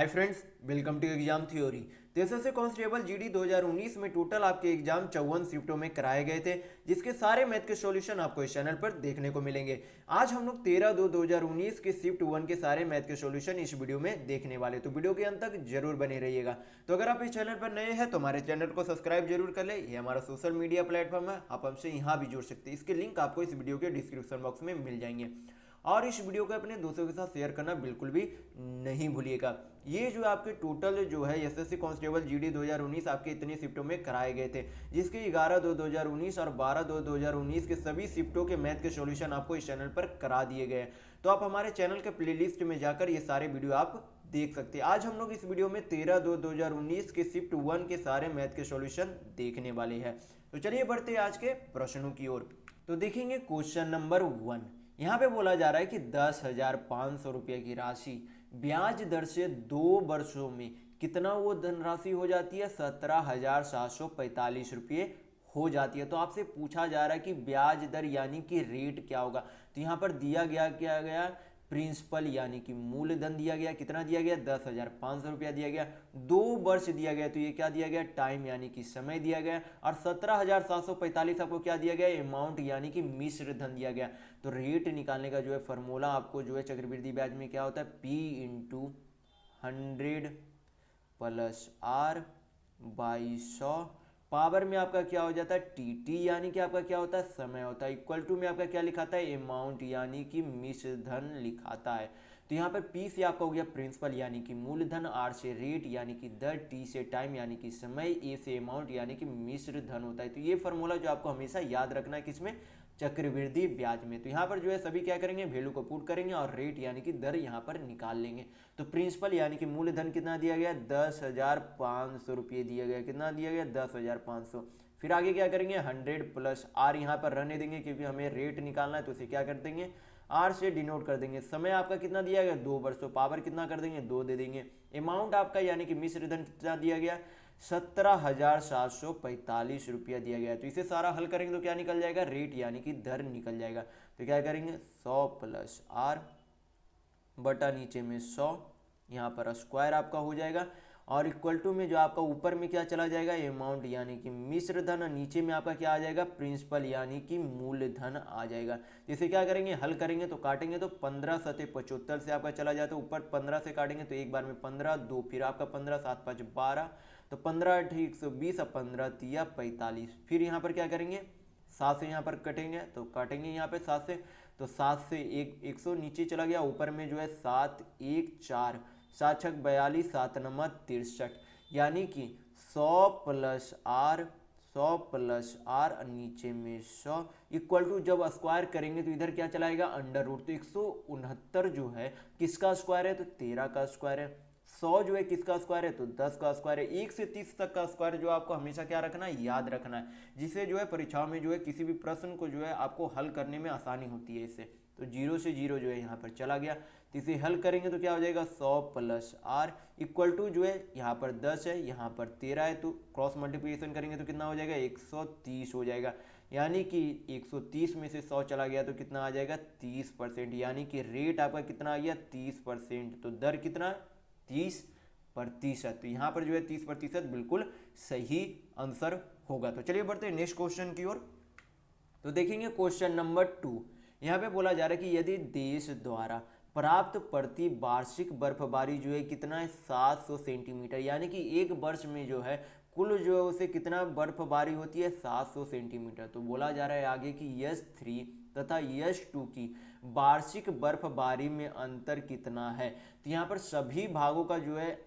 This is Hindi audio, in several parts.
Hi friends, welcome to exam theory. तो एसएससी कांस्टेबल जीडी 2019 में टोटल आपके एग्जाम 54 शिफ्टों में कराए गए थे, जिसके सारे मैथ के सॉल्यूशन आपको इस चैनल पर देखने को मिलेंगे। आज हम लोग 13/2/2019 के शिफ्ट 1 के सारे मैथ के सॉल्यूशन इस वीडियो में देखने वाले, तो वीडियो के अंत तक जरूर बने रहिएगा। तो अगर आप इस चैनल पर नए हैं तो हमारे चैनल को सब्सक्राइब जरूर कर ले। ये हमारा सोशल मीडिया प्लेटफॉर्म है, आप हमसे यहाँ भी जुड़ सकते हैं। इसके लिंक आपको इस वीडियो के डिस्क्रिप्शन बॉक्स में मिल जाएंगे। और इस वीडियो को अपने दोस्तों के साथ शेयर करना बिल्कुल भी नहीं भूलिएगा। ये जो आपके टोटल जो है एसएससी कांस्टेबल जीडी 2019 आपके इतने शिफ्टों में कराए गए थे, जिसके 11/2/2019 और 12/2/2019 के सभी शिफ्टों के मैथ के सॉल्यूशन आपको इस चैनल पर करा दिए गए। तो आप हमारे चैनल के प्लेलिस्ट में जाकर ये सारे वीडियो आप देख सकते हैं। आज हम लोग इस वीडियो में 13/2/2019 के शिफ्ट 1 के सारे मैथ के सॉल्यूशन देखने वाले हैं। तो चलिए बढ़ते हैं आज के प्रश्नों की ओर। तो देखेंगे क्वेश्चन नंबर 1। यहाँ पे बोला जा रहा है कि 10,500 रुपये की राशि ब्याज दर से 2 वर्षों में कितना वो धनराशि हो जाती है, 17,745 रुपये हो जाती है। तो आपसे पूछा जा रहा है कि ब्याज दर यानी कि रेट क्या होगा। तो यहाँ पर दिया गया क्या गया, प्रिंसिपल यानी कि मूलधन दिया गया, कितना दिया गया, 10,500 रुपया दिया गया। 2 वर्ष दिया गया, तो ये क्या दिया गया, टाइम यानी कि समय दिया गया। और 17,745 आपको क्या दिया गया, अमाउंट यानी कि मिश्र धन दिया गया। तो रेट निकालने का जो है फॉर्मूला आपको जो है चक्रवृद्धि ब्याज में क्या होता है, P/100 + R/100। पावर में आपका क्या हो जाता है, टी यानी कि आपका क्या होता है, समय होता है। इक्वल टू में आपका क्या लिखाता है, अमाउंट यानी कि मिश्र धन लिखाता है। तो यहाँ पर पी से आपका हो गया प्रिंसिपल यानी कि मूलधन, आर से रेट यानी कि दर, टी से टाइम यानी कि समय, ए से अमाउंट यानी कि मिश्र धन होता है। तो ये फॉर्मूला जो आपको हमेशा याद रखना है किसमें, चक्रवृद्धि ब्याज में। तो यहाँ पर जो है सभी क्या करेंगे, वैल्यू को पुट करेंगे और रेट यानी कि दर यहाँ पर निकाल लेंगे। तो प्रिंसिपल यानी कि मूलधन कितना दिया गया, 10,500 रुपये दिया गया। कितना दिया गया, 10,500। फिर आगे क्या करेंगे, 100 + R यहाँ पर रहने देंगे क्योंकि हमें रेट निकालना है, तो उसे क्या कर देंगे, आर से डिनोट कर देंगे। समय आपका कितना दिया गया, 2 वर्ष। तो पावर कितना कर देंगे, 2 दे देंगे। अमाउंट आपका यानी कि मिश्र धन कितना दिया गया, 17,745 रुपया दिया गया। तो इसे सारा हल करेंगे तो क्या निकल जाएगा, रेट यानी कि दर निकल जाएगा। तो क्या करेंगे, 100 + R बटा नीचे में 100, यहाँ पर स्क्वायर आपका हो जाएगा। और इक्वल टू में जो आपका ऊपर में क्या चला जाएगा, अमाउंट यानी कि मिश्र धन, नीचे में आपका क्या आ जाएगा, प्रिंसिपल यानी कि मूलधन आ जाएगा। जैसे क्या करेंगे, हल करेंगे तो काटेंगे तो 15 सते 75 से आपका चला जाता है, ऊपर 15 से काटेंगे तो एक बार में 15, 2 फिर आपका 15, 7 5 12, तो 15 8 120, 15 3 45। फिर यहाँ पर क्या करेंगे, 7 से यहाँ पर कटेंगे तो काटेंगे यहाँ पे 7 से, तो 7 से 100 नीचे चला गया, ऊपर में जो है 7 1 4, 7 6 42, 7 9 63, यानी कि 100 + R, 100 + R नीचे में 100 इक्वल टू, जब स्क्वायर करेंगे तो इधर क्या चलाएगा, अंडर रूट। तो 169 जो है किसका स्क्वायर है, तो 13 का स्क्वायर है। 100 जो है किसका स्क्वायर है, तो 10 का स्क्वायर है। 1 से 30 तक का स्क्वायर जो आपको हमेशा क्या रखना है, याद रखना है, जिससे जो है परीक्षाओं में जो है किसी भी प्रश्न को जो है आपको हल करने में आसानी होती है इससे। तो 0 से 0 जो है यहाँ पर चला गया, तो इसे हल करेंगे तो क्या हो जाएगा, 100 + R इक्वल टू जो है यहाँ पर 10 है, यहाँ पर 13 है, तो क्रॉस मल्टीप्लिकेशन करेंगे तो कितना हो जाएगा, 130 हो जाएगा। यानी कि 130 में से 100 चला गया तो कितना आ जाएगा, 30%। यानी कि रेट आपका कितना आ गया, 30%। तो दर कितना, 30%। तो यहाँ पर जो है 30% बिल्कुल सही आंसर होगा। तो चलिए बढ़ते हैं नेक्स्ट क्वेश्चन की ओर। तो देखेंगे क्वेश्चन नंबर 2। यहाँ पे बोला जा रहा है कि यदि देश द्वारा प्राप्त प्रति वार्षिक बर्फबारी जो है कितना है, 700 सेंटीमीटर, यानी कि एक वर्ष में जो है कुल जो है उसे कितना बर्फबारी होती है, 700 सेंटीमीटर। तो बोला जा रहा है आगे कि यस 3 तथा यस 2 की वार्षिक बर्फबारी में अंतर कितना है। तो यहाँ पर सभी भागों का जो है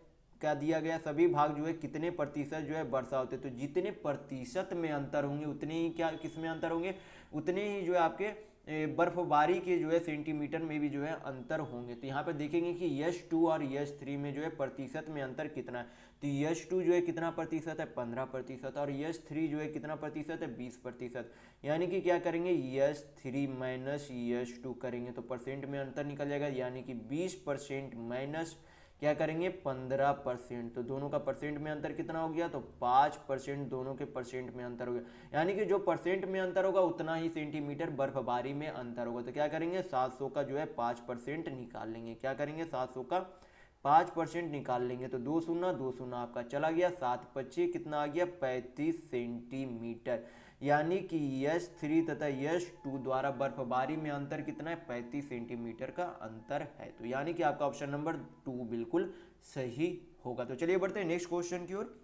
क्या दिया गया, सभी भाग जो है कितने प्रतिशत जो है वर्षा होते हैं। तो जितने प्रतिशत में अंतर होंगे उतने ही क्या किस में अंतर होंगे, उतने ही जो है आपके बर्फबारी के जो है सेंटीमीटर में भी जो है अंतर होंगे। तो यहाँ पर देखेंगे कि यस 2 और यस 3 में जो है प्रतिशत में अंतर कितना है। तो यस 2 जो है कितना प्रतिशत है, 15%, और यस 3 जो है कितना प्रतिशत है, 20%। यानी कि क्या करेंगे, यस 3 - यस 2 करेंगे तो परसेंट में अंतर निकल जाएगा, यानी कि 20% माइनस क्या करेंगे, 15%। तो दोनों का परसेंट में अंतर कितना हो गया, तो 5% दोनों के परसेंट में अंतर हो गया। यानी कि जो परसेंट में अंतर होगा उतना ही सेंटीमीटर बर्फबारी में अंतर होगा। तो क्या करेंगे, 700 का जो है 5% निकाल लेंगे। क्या करेंगे, 700 का 5% निकाल लेंगे तो 2 शून्य 2 शून्य आपका चला गया, 7 25 कितना आ गया 35 सेंटीमीटर। यानी कि यश 3 तथा यश 2 द्वारा बर्फबारी में अंतर कितना है 35 सेंटीमीटर का अंतर है। तो यानी कि आपका ऑप्शन नंबर 2 बिल्कुल सही होगा। तो चलिए बढ़ते हैं नेक्स्ट क्वेश्चन की ओर।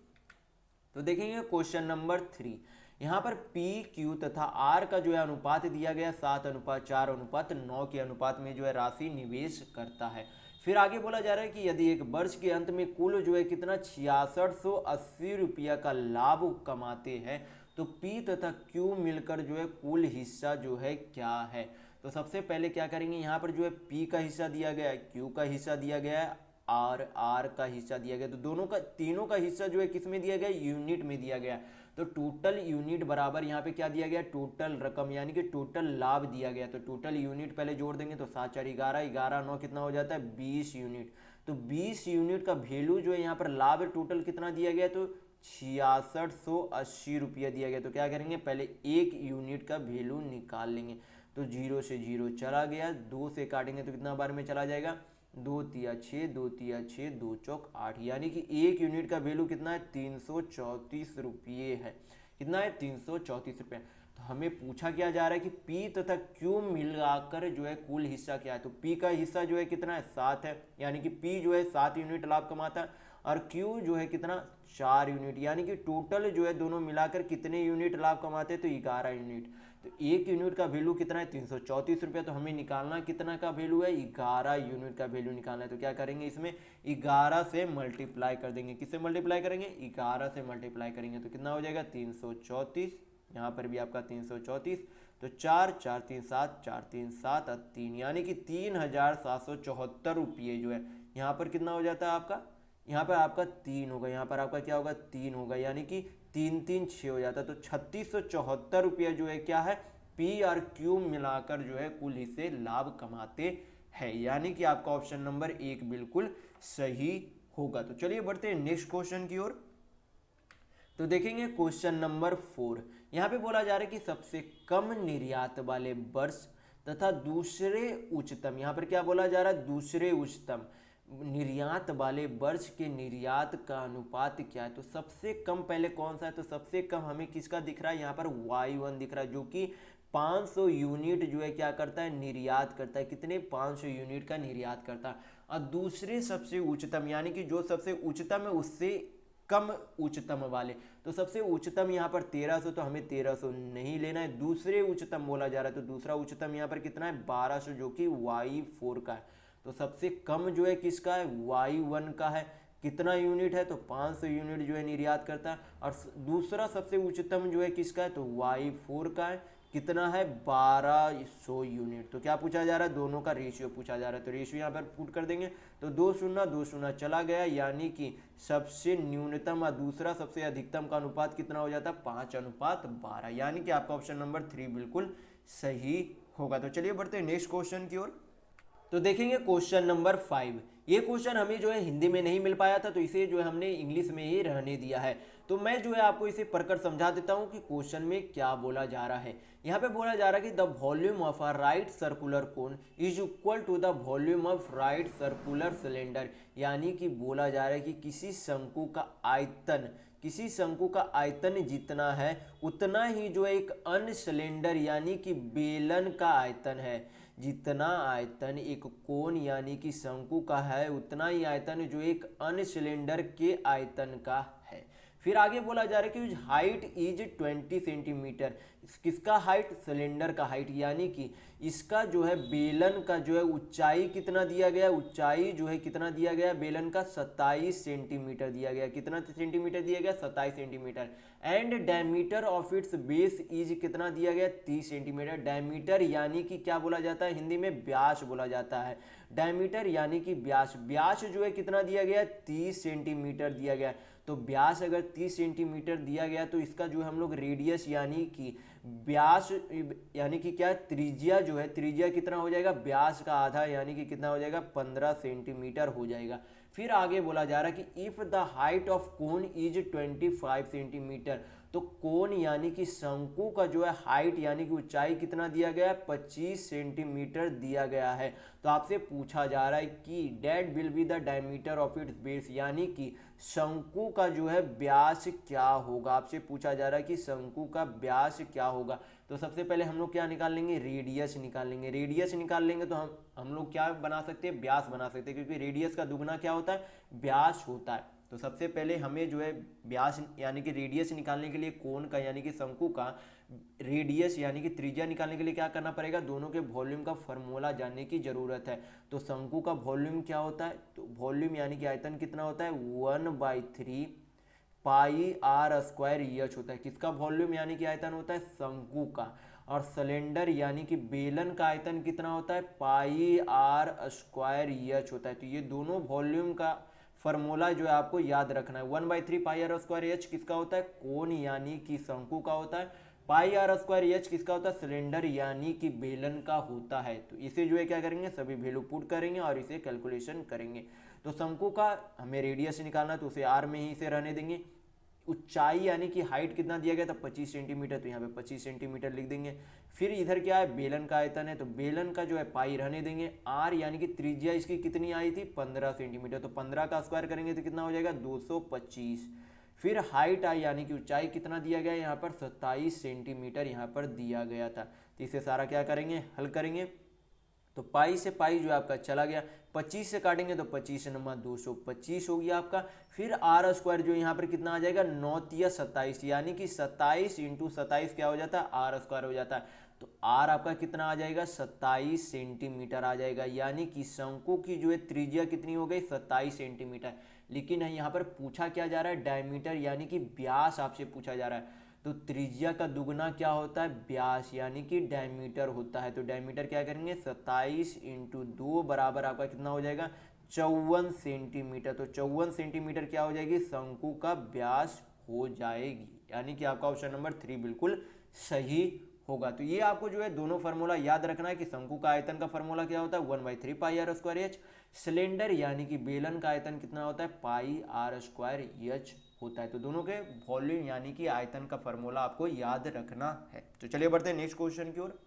तो देखेंगे क्वेश्चन नंबर 3। यहाँ पर पी क्यू तथा आर का जो है अनुपात दिया गया 7:4:9 के अनुपात में जो है राशि निवेश करता है। फिर आगे बोला जा रहा है कि यदि एक वर्ष के अंत में कुल जो है कितना 6680 रुपया का लाभ कमाते हैं तो पी तथा क्यू मिलकर जो है कुल हिस्सा जो है क्या है। तो सबसे पहले क्या करेंगे, यहाँ पर जो है पी का हिस्सा दिया गया है, क्यू का हिस्सा दिया गया है, आर का हिस्सा दिया गया। तो दोनों का तीनों का हिस्सा जो है किस में दिया गया, यूनिट में दिया गया। तो टोटल यूनिट बराबर यहाँ पे क्या दिया गया, टोटल रकम यानी कि टोटल लाभ दिया गया। तो टोटल यूनिट पहले जोड़ देंगे तो 7 4 11, 11 9 कितना हो जाता है 20 यूनिट। तो 20 यूनिट का वैल्यू जो है यहाँ पर लाभ टोटल कितना दिया गया, तो 6680 रुपया दिया गया। तो क्या करेंगे, पहले एक यूनिट का वैल्यू निकाल लेंगे। तो 0 से 0 चला गया, 2 से काटेंगे तो कितना बार में चला जाएगा, 2 तिया 6, 2 तिया 6, 2 चौक 8, यानी कि एक यूनिट का वैल्यू कितना है 334 रुपये है। कितना है 334 रुपये। तो हमें पूछा क्या जा रहा है कि पी तथा क्यू मिलाकर जो है कुल हिस्सा क्या है। तो पी का हिस्सा जो है कितना है 7 है, यानी कि पी जो है 7 यूनिट लाभ कमाता है और क्यू जो है कितना 4 यूनिट, यानी कि टोटल जो है दोनों मिलाकर कितने यूनिट लाभ कमाते हैं तो 11 यूनिट। तो एक यूनिट का वैल्यू कितना है 334 रुपया। तो हमें निकालना कितना का वैल्यू है 11 यूनिट का वैल्यू निकालना है। तो क्या करेंगे, इसमें 11 से मल्टीप्लाई कर देंगे। किससे मल्टीप्लाई करेंगे, 11 से मल्टीप्लाई करेंगे तो कितना हो जाएगा 334, यहाँ पर भी आपका 334। तो 4 4 3 7, 4 3 7 और 3, यानी कि 3774 रुपये जो है यहाँ पर कितना हो जाता है आपका, यहाँ पर आपका 3 होगा, यहाँ पर आपका क्या होगा 3 होगा, यानी कि 3 3 6 हो जाता है। तो 3674 रुपया जो है क्या है पी और क्यू मिलाकर जो है कुल हिस्से लाभ कमाते हैं। यानी कि आपका ऑप्शन नंबर 1 बिल्कुल सही होगा। तो चलिए बढ़ते हैं नेक्स्ट क्वेश्चन की ओर। तो देखेंगे क्वेश्चन नंबर 4। यहाँ पे बोला जा रहा है कि सबसे कम निर्यात वाले वर्ष तथा दूसरे उच्चतम, यहाँ पर क्या बोला जा रहा है दूसरे उच्चतम निर्यात वाले वर्ष के निर्यात का अनुपात क्या है। तो सबसे कम पहले कौन सा है, तो सबसे कम हमें किसका दिख रहा है, यहाँ पर Y1 दिख रहा है, जो कि 500 यूनिट जो है क्या करता है निर्यात करता है। कितने 500 यूनिट का निर्यात करता है। और दूसरे सबसे उच्चतम यानी कि जो सबसे उच्चतम है उससे कम उच्चतम वाले, तो सबसे उच्चतम यहाँ पर 1300, तो हमें 1300 नहीं लेना है। दूसरे उच्चतम बोला जा रहा है, तो दूसरा उच्चतम यहाँ पर कितना है 1200, जो कि Y4 का है। तो सबसे कम जो है किसका है Y1 का है। कितना यूनिट है, तो 500 यूनिट जो है निर्यात करता है। और दूसरा सबसे उच्चतम जो है किसका है, तो Y4 का है। कितना है 1200 यूनिट। तो क्या पूछा जा रहा है, दोनों का रेशियो पूछा जा रहा है। तो रेशियो यहाँ पर पुट कर देंगे तो 2 शून्य 2 शून्य चला गया, यानी कि सबसे न्यूनतम और दूसरा सबसे अधिकतम का अनुपात कितना हो जाता है 5:12, यानी कि आपका ऑप्शन नंबर 3 बिल्कुल सही होगा। तो चलिए बढ़ते हैं नेक्स्ट क्वेश्चन की ओर। तो देखेंगे क्वेश्चन नंबर 5। ये क्वेश्चन हमें जो है हिंदी में नहीं मिल पाया था, तो इसे जो है हमने इंग्लिश में ही रहने दिया है। तो मैं जो है आपको इसे पढ़कर समझा देता हूँ कि क्वेश्चन में क्या बोला जा रहा है। यहाँ पे बोला जा रहा है कि the volume of a right circular cone is equal to the volume of right circular cylinder, यानी कि बोला जा रहा है कि किसी शंकु का आयतन जितना है उतना ही जो है एक अन्य सिलेंडर यानी कि बेलन का आयतन है। जितना आयतन एक कोन यानी कि शंकु का है उतना ही आयतन जो एक अन्य सिलेंडर के आयतन का है। फिर आगे बोला जा रहा है कि हाइट इज 20 सेंटीमीटर। किसका हाइट, सिलेंडर का हाइट, यानी कि इसका जो है बेलन का जो है ऊंचाई कितना दिया गया, ऊंचाई जो है कितना दिया गया बेलन का 27 सेंटीमीटर दिया गया। कितना सेंटीमीटर दिया गया 27 centimetre. And diameter of its base is कितना दिया गया 30 सेंटीमीटर। डायमीटर यानी कि क्या बोला जाता है हिंदी में व्यास बोला जाता है। डायमीटर यानी कि व्यास, व्यास जो है कितना दिया गया 30 सेंटीमीटर दिया गया। तो व्यास अगर 30 सेंटीमीटर दिया गया तो इसका जो हम लोग रेडियस यानी कि व्यास यानी कि क्या त्रिज्या जो है त्रिज्या कितना हो जाएगा व्यास का आधा यानी कि कितना हो जाएगा 15 सेंटीमीटर हो जाएगा। फिर आगे बोला जा रहा है कि if the height of cone is 25 centimetre, तो कोन यानी कि शंकु का जो है हाइट यानी कि ऊंचाई कितना दिया गया है, 25 सेंटीमीटर दिया गया है। तो आपसे पूछा जा रहा है कि that will be the diameter of its base, यानी कि शंकु का जो है व्यास क्या होगा। आपसे पूछा जा रहा है कि शंकु का व्यास क्या होगा। तो सबसे पहले हम लोग क्या निकाल लेंगे, रेडियस निकाल लेंगे। रेडियस निकाल लेंगे तो हम लोग क्या बना सकते हैं, व्यास बना सकते हैं, क्योंकि रेडियस का दुगना क्या होता है, व्यास होता है। तो सबसे पहले हमें जो है व्यास यानी कि रेडियस निकालने के लिए कोण का यानी कि शंकु का रेडियस यानी कि त्रिज्या निकालने के लिए क्या करना पड़ेगा, दोनों के वॉल्यूम का फॉर्मूला जानने की जरूरत है। तो शंकु का वॉल्यूम क्या होता है, तो वॉल्यूम यानी कि आयतन कितना होता है, 1/3 पाई आर स्क्वायर एच होता है। किसका वॉल्यूम यानी कि आयतन होता है, शंकु का। और सिलेंडर यानी कि बेलन का आयतन कितना होता है, पाई आर स्क्वायर एच होता है। तो ये दोनों वॉल्यूम का फॉर्मूला जो है आपको याद रखना है। 1/3 पाई आर स्क्वायर एच किसका होता है, कोण यानी कि शंकु का होता है। पाई आर स्क्वायर एच किसका होता है, सिलेंडर यानी कि बेलन का होता है। तो इसे जो है क्या करेंगे, सभी वैल्यू पुट करेंगे और इसे कैलकुलेशन करेंगे। तो शंकु का हमें रेडियस निकालना, तो उसे आर में ही इसे रहने देंगे। ऊंचाई यानी कि हाइट कितना दिया गया था, 25 सेंटीमीटर, तो यहाँ पे 25 सेंटीमीटर लिख देंगे। फिर इधर क्या है, बेलन का आयतन है, तो बेलन का जो है पाई रहने देंगे। आर यानी कि त्रिज्या इसकी कितनी आई थी, 15 सेंटीमीटर, तो 15 का स्क्वायर करेंगे तो कितना हो जाएगा, 225। फिर हाइट आई यानी कि ऊंचाई कितना दिया गया है, यहाँ पर 27 सेंटीमीटर यहाँ पर दिया गया था। तो इसे सारा क्या करेंगे, हल करेंगे। तो पाई से पाई जो है आपका चला गया, 25 से काटेंगे तो 25 नंबर 225 हो गया आपका। फिर आर स्क्वायर जो यहाँ पर कितना आ जाएगा, 9 या 27, यानी कि 27 इंटू 27 क्या हो जाता है, आर स्क्वायर हो जाता है। तो आर आपका कितना आ जाएगा, 27 सेंटीमीटर आ जाएगा। यानी कि शंकु की जो है त्रिज्या कितनी हो गई, 27 सेंटीमीटर। लेकिन यहाँ पर पूछा क्या जा रहा है, डायमीटर यानी कि व्यास आपसे पूछा जा रहा है। तो त्रिज्या का दुगना क्या होता है, व्यास यानी कि डायमीटर होता है। तो डायमीटर क्या करेंगे, 27 इंटू 2 बराबर आपका कितना हो जाएगा, 54 सेंटीमीटर। तो 54 सेंटीमीटर क्या हो जाएगी, शंकु का व्यास हो जाएगी। यानी कि आपका ऑप्शन नंबर 3 बिल्कुल सही होगा। तो ये आपको जो है दोनों फार्मूला याद रखना है कि शंकु का आयतन का फार्मूला क्या होता है, 1/3 पाई आर स्क्वायर एच। सिलेंडर यानी कि बेलन का आयतन कितना होता है, पाई आर स्क्वायर एच होता है। तो दोनों के वॉल्यूम यानी कि आयतन का फार्मूला आपको याद रखना है। तो चलिए बढ़ते हैं नेक्स्ट क्वेश्चन की ओर।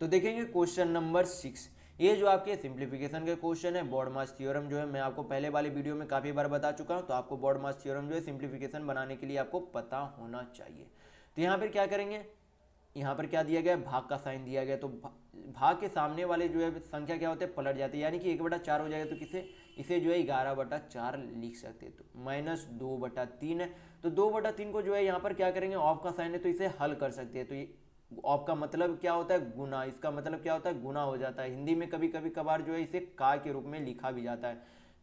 तो देखेंगे क्वेश्चन नंबर 6। ये जो आपके सिंप्लीफिकेशन के क्वेश्चन है, बॉड मास थ्योरम जो है मैं आपको पहले वाले वीडियो में काफ़ी बार बता चुका हूँ। तो आपको बॉड मास थ्योरम जो है सिंप्लीफिकेशन बनाने के लिए आपको पता होना चाहिए। तो यहाँ पर क्या करेंगे, यहाँ पर क्या दिया गया, भाग का साइन दिया गया। तो भाग के सामने वाले जो है संख्या क्या होते हैं, पलट जाते हैं। यानी कि 1/4 हो जाएगा, तो किसे इसे जो है 11/4 लिख सकते हैं। तो -2/3 है। तो 2/3 को जो है यहाँ पर क्या करेंगे, ऑफ का साइन है तो इसे हल कर सकते हैं। तो ये ऑफ का मतलब क्या होता है, गुना। इसका मतलब क्या होता है, गुना हो जाता है। हिंदी में कभी कभी कभार जो है इसे का के रूप में लिखा भी जाता है।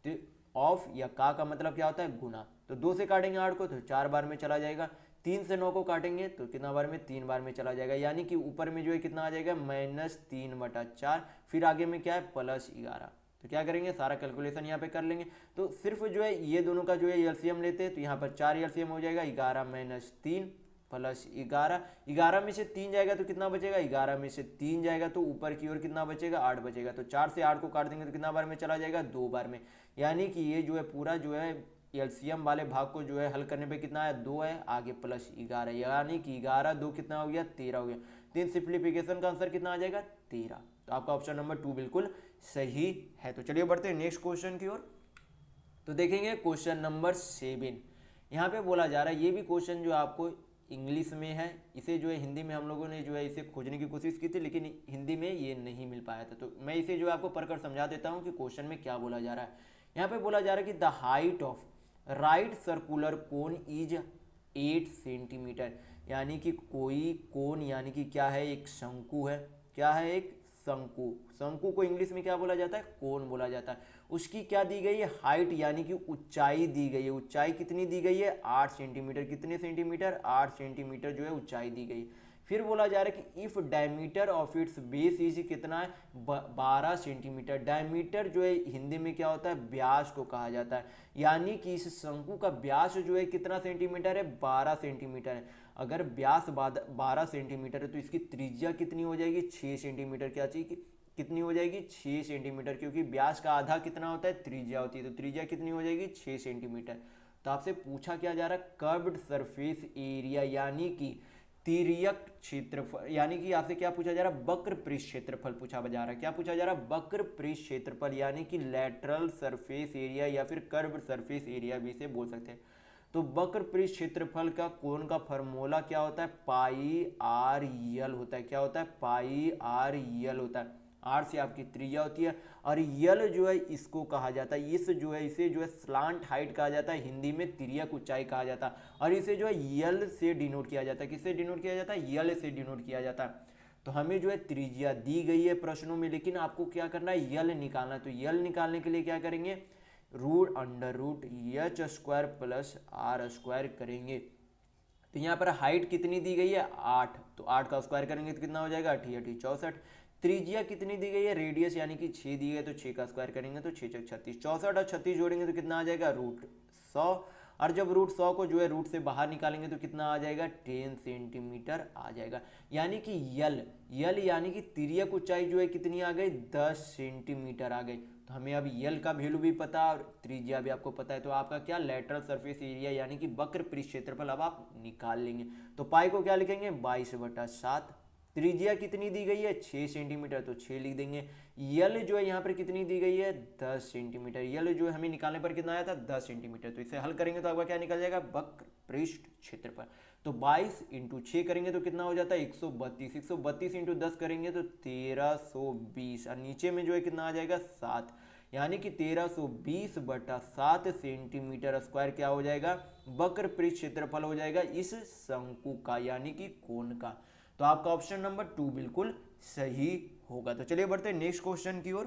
तो ऑफ या का मतलब क्या होता है, गुना। तो 2 से काटेंगे 8 को तो 4 बार में चला जाएगा। 3 से 9 को काटेंगे तो कितना बार में, 3 बार में चला जाएगा। यानी कि ऊपर में जो है कितना आ जाएगा, -3/4। फिर आगे में क्या है, +11। तो क्या करेंगे, सारा कैलकुलेशन यहाँ पे कर लेंगे। तो सिर्फ जो है ये दोनों का जो है एलसीएम लेते हैं। तो यहाँ पर 4 एलसीएम हो जाएगा, 11 - 3 +11। 11 में से 3 जाएगा तो कितना बचेगा, 11 में से 3 जाएगा तो ऊपर की ओर कितना बचेगा, 8 बचेगा। तो 4 से 8 को काट देंगे तो कितना बार में चला जाएगा, 2 बार में। यानी कि ये जो है पूरा जो है एलसीएम वाले भाग को जो है हल करने पे कितना है, 2 है, आगे +11, यानी कि 11 2 कितना हो गया, 13 हो गया। 3 सिंप्लीफिकेशन का आंसर कितना आ जाएगा, 13। तो आपका ऑप्शन नंबर 2 बिल्कुल सही है। तो चलिए बढ़ते हैं नेक्स्ट क्वेश्चन की ओर। तो देखेंगे क्वेश्चन नंबर 7। यहाँ पे बोला जा रहा है, ये भी क्वेश्चन जो आपको इंग्लिश में है। इसे जो है हिंदी में हम लोगों ने जो है इसे खोजने की कोशिश की थी, लेकिन हिंदी में ये नहीं मिल पाया था। तो मैं इसे जो है आपको पढ़कर समझा देता हूँ कि क्वेश्चन में क्या बोला जा रहा है। यहाँ पे बोला जा रहा है कि the height of right circular cone is 8 centimetre. यानी कि कोई कोन यानी कि क्या है, एक शंकु है। क्या है, एक शंकु। शंकु को इंग्लिश में क्या बोला जाता है, कोन बोला जाता है। उसकी क्या दी गई है, हाइट यानी कि ऊंचाई दी गई है। ऊंचाई कितनी दी गई है, 8 सेंटीमीटर। कितने सेंटीमीटर, 8 सेंटीमीटर जो है ऊंचाई दी गई। फिर बोला जा रहा है कि if diameter of its base is कितना है, 12 सेंटीमीटर। डायमीटर जो है हिंदी में क्या होता है, व्यास को कहा जाता है। यानी कि इस शंकु का व्यास जो है कितना सेंटीमीटर है, 12 सेंटीमीटर है। अगर व्यास 12 सेंटीमीटर है तो इसकी त्रिज्या कितनी हो जाएगी, 6 सेंटीमीटर। क्या चाहिए, कितनी हो जाएगी, 6 सेंटीमीटर। क्योंकि व्यास का आधा कितना होता है, त्रिज्या होती है। तो त्रिज्या कितनी हो जाएगी, 6 सेंटीमीटर। तो आपसे पूछा क्या जा रहा है, कर्व्ड सरफेस एरिया यानी कि तिर्यक क्षेत्रफल, यानी कि आपसे क्या पूछा जा रहा है, वक्र पृष्ठ क्षेत्रफल पूछा जा रहा है। क्या पूछा जा रहा है, वक्र पृष्ठ क्षेत्रफल यानी कि लैटरल सरफेस एरिया या फिर कर्व्ड सरफेस एरिया भी इसे बोल सकते हैं। तो वक्र पृष्ठ क्षेत्रफल का कोण का फॉर्मूला क्या होता है, पाई आर यल होता है। क्या होता है, पाई आर यल होता है। आर से आपकी त्रिज्या होती है और यल जो है इसको कहा जाता है, इस जो है इसे जो है स्लांट हाइट कहा जाता है, हिंदी में तिर्यक ऊंचाई कहा जाता है। और इसे जो है यल से डिनोट किया जाता है। किससे डिनोट किया जाता है, यल से डिनोट किया जाता है। तो हमें जो है त्रिज्या दी गई है प्रश्नों में, लेकिन आपको क्या करना है, यल निकालना है। तो यल निकालने के लिए क्या करेंगे, root under root h square plus r square करेंगे। तो यहाँ पर हाइट कितनी दी गई है, 8, तो 8 का स्क्वायर करेंगे तो कितना हो जाएगा, 8 64। त्रिज्या कितनी दी गई है, रेडियस यानी कि 6 दी गई है, तो 6 का स्क्वायर करेंगे तो 6 6 36, 64 और 36 जोड़ेंगे तो कितना आ जाएगा, रूट 100। और जब रूट 100 को जो है रूट से बाहर निकालेंगे तो कितना आ जाएगा, 10 सेंटीमीटर आ जाएगा। यानी कि यल यानी कि तिर्यक ऊंचाई जो है कितनी आ गई, 10 सेंटीमीटर आ गई। तो हमें अब यल का वैल्यू भी पता और त्रिज्या भी आपको पता है, तो आपका क्या लेटरल सरफेस एरिया यानी कि वक्र पृष्ठ क्षेत्रफल अब आप निकाल लेंगे। तो पाई को क्या लिखेंगे, 22/7। त्रिज्या कितनी दी गई है, 6 सेंटीमीटर, तो 6 लिख देंगे। यल जो है यहाँ पर कितनी दी गई है, 10 सेंटीमीटर। यल जो है हमें निकालने पर कितना आया था, 10 सेंटीमीटर। तो इसे हल करेंगे तो आपका क्या निकल जाएगा, वक्र पृष्ठ क्षेत्रफल। तो 22 × 6 करेंगे तो कितना हो जाता है, 132। 132 × 10 करेंगे तो 1320। और नीचे में जो है कितना आ जाएगा, 7, यानी कि 1320/7 सेंटीमीटर स्क्वायर क्या हो जाएगा, वक्र पृष्ठ क्षेत्रफल हो जाएगा इस शंकु का यानी कि कोण का। तो आपका ऑप्शन नंबर 2 बिल्कुल सही होगा। तो चलिए बढ़ते हैं नेक्स्ट क्वेश्चन की ओर।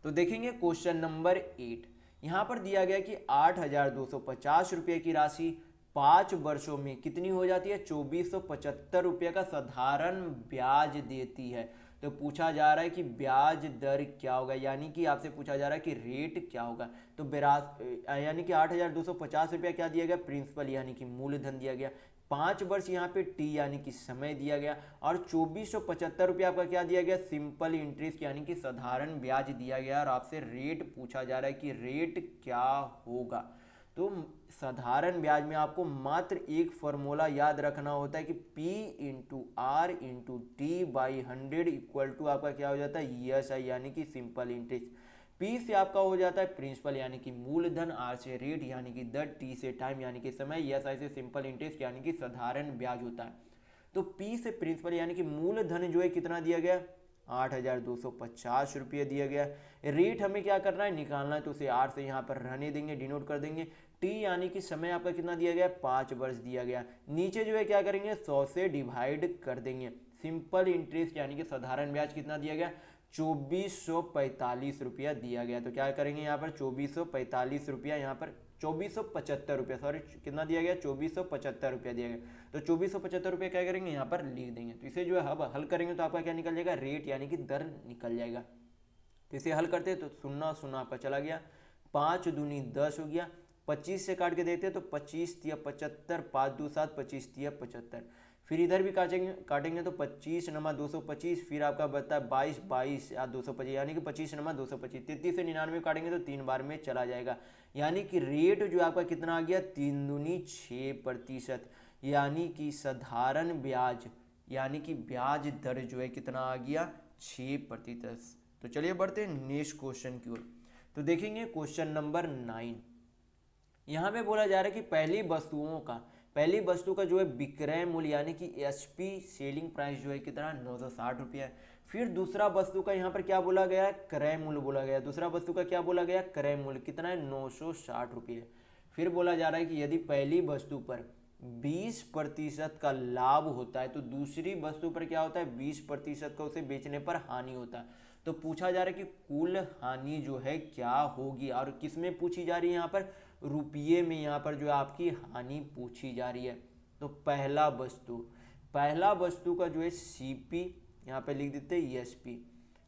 तो देखेंगे क्वेश्चन नंबर 8। यहां पर दिया गया कि 8,250 रुपये की राशि 5 वर्षों में कितनी हो जाती है, 2,475 रुपये का साधारण ब्याज देती है। तो पूछा जा रहा है कि ब्याज दर क्या होगा, यानी कि आपसे पूछा जा रहा है कि रेट क्या होगा। तो यानी कि 8,250 रुपया क्या दिया गया, प्रिंसिपल यानी कि मूलधन दिया गया। 5 वर्ष यहाँ पे टी यानी कि समय दिया गया और 2,475 रुपया आपका क्या दिया गया, सिंपल इंटरेस्ट यानी कि साधारण ब्याज दिया गया। और आपसे रेट पूछा जा रहा है कि रेट क्या होगा। तो साधारण ब्याज में आपको मात्र एक फॉर्मूला याद रखना होता है कि P × R × T/100 equal to आपका क्या हो जाता है, ESI यानी कि सिंपल इंटरेस्ट। P से आपका हो जाता है प्रिंसिपल यानी कि मूलधन, R से रेट यानी कि दर, T से टाइम यानी कि समय, ESI से सिंपल इंटरेस्ट यानी कि साधारण ब्याज होता है। तो P से प्रिंसिपल यानी कि मूलधन जो है कितना दिया गया, 8,250 रुपये दिया गया। रेट हमें क्या करना है, निकालना है, तो उसे R से यहाँ पर रहने देंगे, डिनोट कर देंगे। T यानी कि समय आपका कितना दिया गया, 5 वर्ष दिया गया। नीचे जो है क्या करेंगे, 100 से डिवाइड कर देंगे। सिंपल इंटरेस्ट यानी कि साधारण ब्याज कितना दिया गया, 2,445 रुपया दिया गया। तो क्या करेंगे यहाँ पर, 2,445 रुपया, यहाँ पर 2,475 रुपया, सॉरी कितना दिया गया, 2,475 रुपया दिया गया। तो 2,475 रुपया क्या करेंगे, यहाँ पर लिख देंगे। तो इसे जो है अब हल करेंगे तो आपका क्या निकल जाएगा, रेट यानी कि दर निकल जाएगा। तो इसे हल करते हैं तो 0 0 आपका चला गया, 5 दूनी 10 हो गया, 25 से काट के देखते हैं तो 25 × 75, 5 2 7, 25 × 75। फिर इधर भी काटेंगे तो 25 × 225, फिर आपका बनता है 22 22 या 225 यानी कि 25 × 225। 33 से 99 काटेंगे तो 3 बार में चला जाएगा, यानी कि रेट जो आपका कितना आ गया, 3 दूनी 6%, यानी कि साधारण ब्याज यानी कि ब्याज दर जो है कितना आ गया, 6%। तो चलिए बढ़ते हैं नेक्स्ट क्वेश्चन की ओर। तो देखेंगे क्वेश्चन नंबर 9। यहाँ पे बोला जा रहा है कि पहली वस्तु का जो है विक्रय मूल्य यानी कि SP सेलिंग प्राइस जो है कितना, 960 रुपया है। फिर दूसरा वस्तु का यहाँ पर क्या बोला गया है, क्रय मूल्य बोला गया। दूसरा वस्तु का क्या बोला गया, क्रय मूल्य कितना है, 960 रुपये। फिर बोला जा रहा है कि यदि पहली वस्तु पर 20% का लाभ होता है तो दूसरी वस्तु पर क्या होता है, 20% का उसे बेचने पर हानि होता है। तो पूछा जा रहा है कि कुल हानि जो है क्या होगी, और किस में पूछी जा रही है, यहाँ पर रुपये में यहाँ पर जो आपकी हानि पूछी जा रही है। तो पहला वस्तु का जो है CP यहाँ पे लिख देते हैं SP।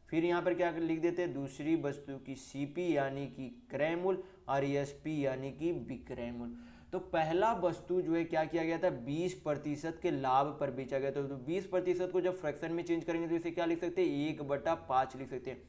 फिर यहाँ पर क्या लिख देते हैं, दूसरी वस्तु की CP यानी कि क्रय मूल्य और SP यानी कि विक्रय मूल्य। तो पहला वस्तु जो है क्या किया गया था, 20% के लाभ पर बेचा गया था। तो 20% को जब फ्रैक्शन में चेंज करेंगे तो इसे क्या लिख सकते हैं, 1/5 लिख सकते हैं।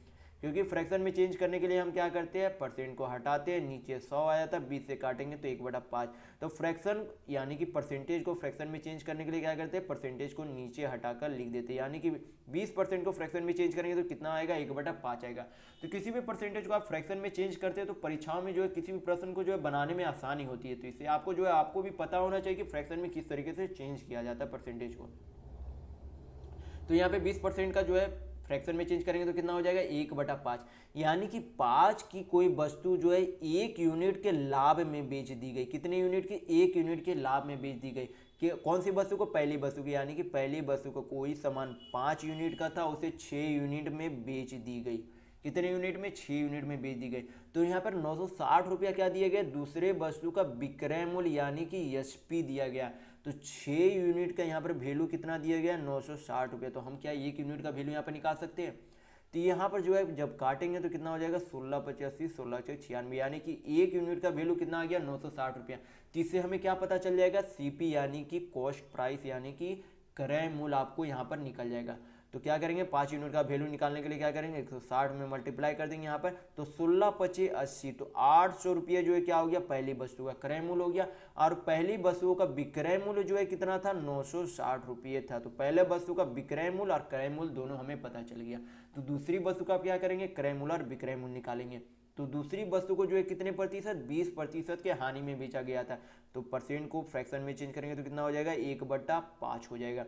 क्योंकि फ्रैक्शन में चेंज करने के लिए हम क्या करते हैं, परसेंट को हटाते हैं, नीचे 100 आ जाता है, 20 से काटेंगे तो 1/5। तो फ्रैक्शन यानी कि परसेंटेज को फ्रैक्शन में चेंज करने के लिए क्या करते हैं, परसेंटेज को नीचे हटाकर लिख देते हैं। यानी कि 20% को फ्रैक्शन में चेंज करेंगे तो कितना आएगा, 1/5 आएगा। तो किसी भी परसेंटेज को आप फ्रैक्शन में चेंज करते हैं तो परीक्षाओं में जो है किसी भी प्रश्न को जो है बनाने में आसानी होती है। तो इससे आपको जो है आपको भी पता होना चाहिए कि फ्रैक्शन में किस तरीके से चेंज किया जाता है परसेंटेज को। तो यहाँ पे 20% का जो है फ्रैक्शन में चेंज करेंगे तो कितना हो जाएगा, 1/5। यानी कि 5 की कोई वस्तु जो है 1 यूनिट के लाभ में बेच दी गई। कितने यूनिट की, 1 यूनिट के लाभ में बेच दी गई। कि कौन सी वस्तु को, पहली वस्तु की। यानी कि पहली वस्तु को कोई सामान 5 यूनिट का था, उसे 6 यूनिट में बेच दी गई। कितने यूनिट में, 6 यूनिट में बेच दी गई। तो यहाँ पर 960 रुपया क्या दिया गया, दूसरे वस्तु का विक्रय मूल्य यानी कि एसपी दिया गया। तो 6 यूनिट का यहाँ पर वैल्यू कितना दिया गया, 960 रुपये। तो हम क्या 1 यूनिट का वैल्यू यहाँ पर निकाल सकते हैं। तो यहाँ पर जो है जब काटेंगे तो कितना हो जाएगा, 1685 1696, यानी कि 1 यूनिट का वैल्यू कितना आ गया, 960 रुपया। तो इससे हमें क्या पता चल जाएगा, सीपी यानी कि कॉस्ट प्राइस यानी कि क्रय मूल्य आपको यहाँ पर निकल जाएगा। तो क्या करेंगे, 5 यूनिट का वैल्यू निकालने के लिए क्या करेंगे, 160 में मल्टीप्लाई कर देंगे यहाँ पर। तो 16×5=80, तो 800 रुपये जो है क्या हो गया, पहली वस्तु का क्रय मूल्य हो गया। और पहली वस्तुओं का विक्रय मूल्य जो है कितना था, 960 रुपये था। तो पहले वस्तु का विक्रय मूल्य और क्रय मूल्य दोनों हमें पता चल गया। तो दूसरी वस्तु का क्या करेंगे, क्रय मूल्य और विक्रय मूल्य निकालेंगे। तो दूसरी वस्तु को जो है कितने प्रतिशत, 20% के हानि में बेचा गया था। तो परसेंट को फ्रैक्शन में चेंज करेंगे तो कितना हो जाएगा, 1/5 हो जाएगा।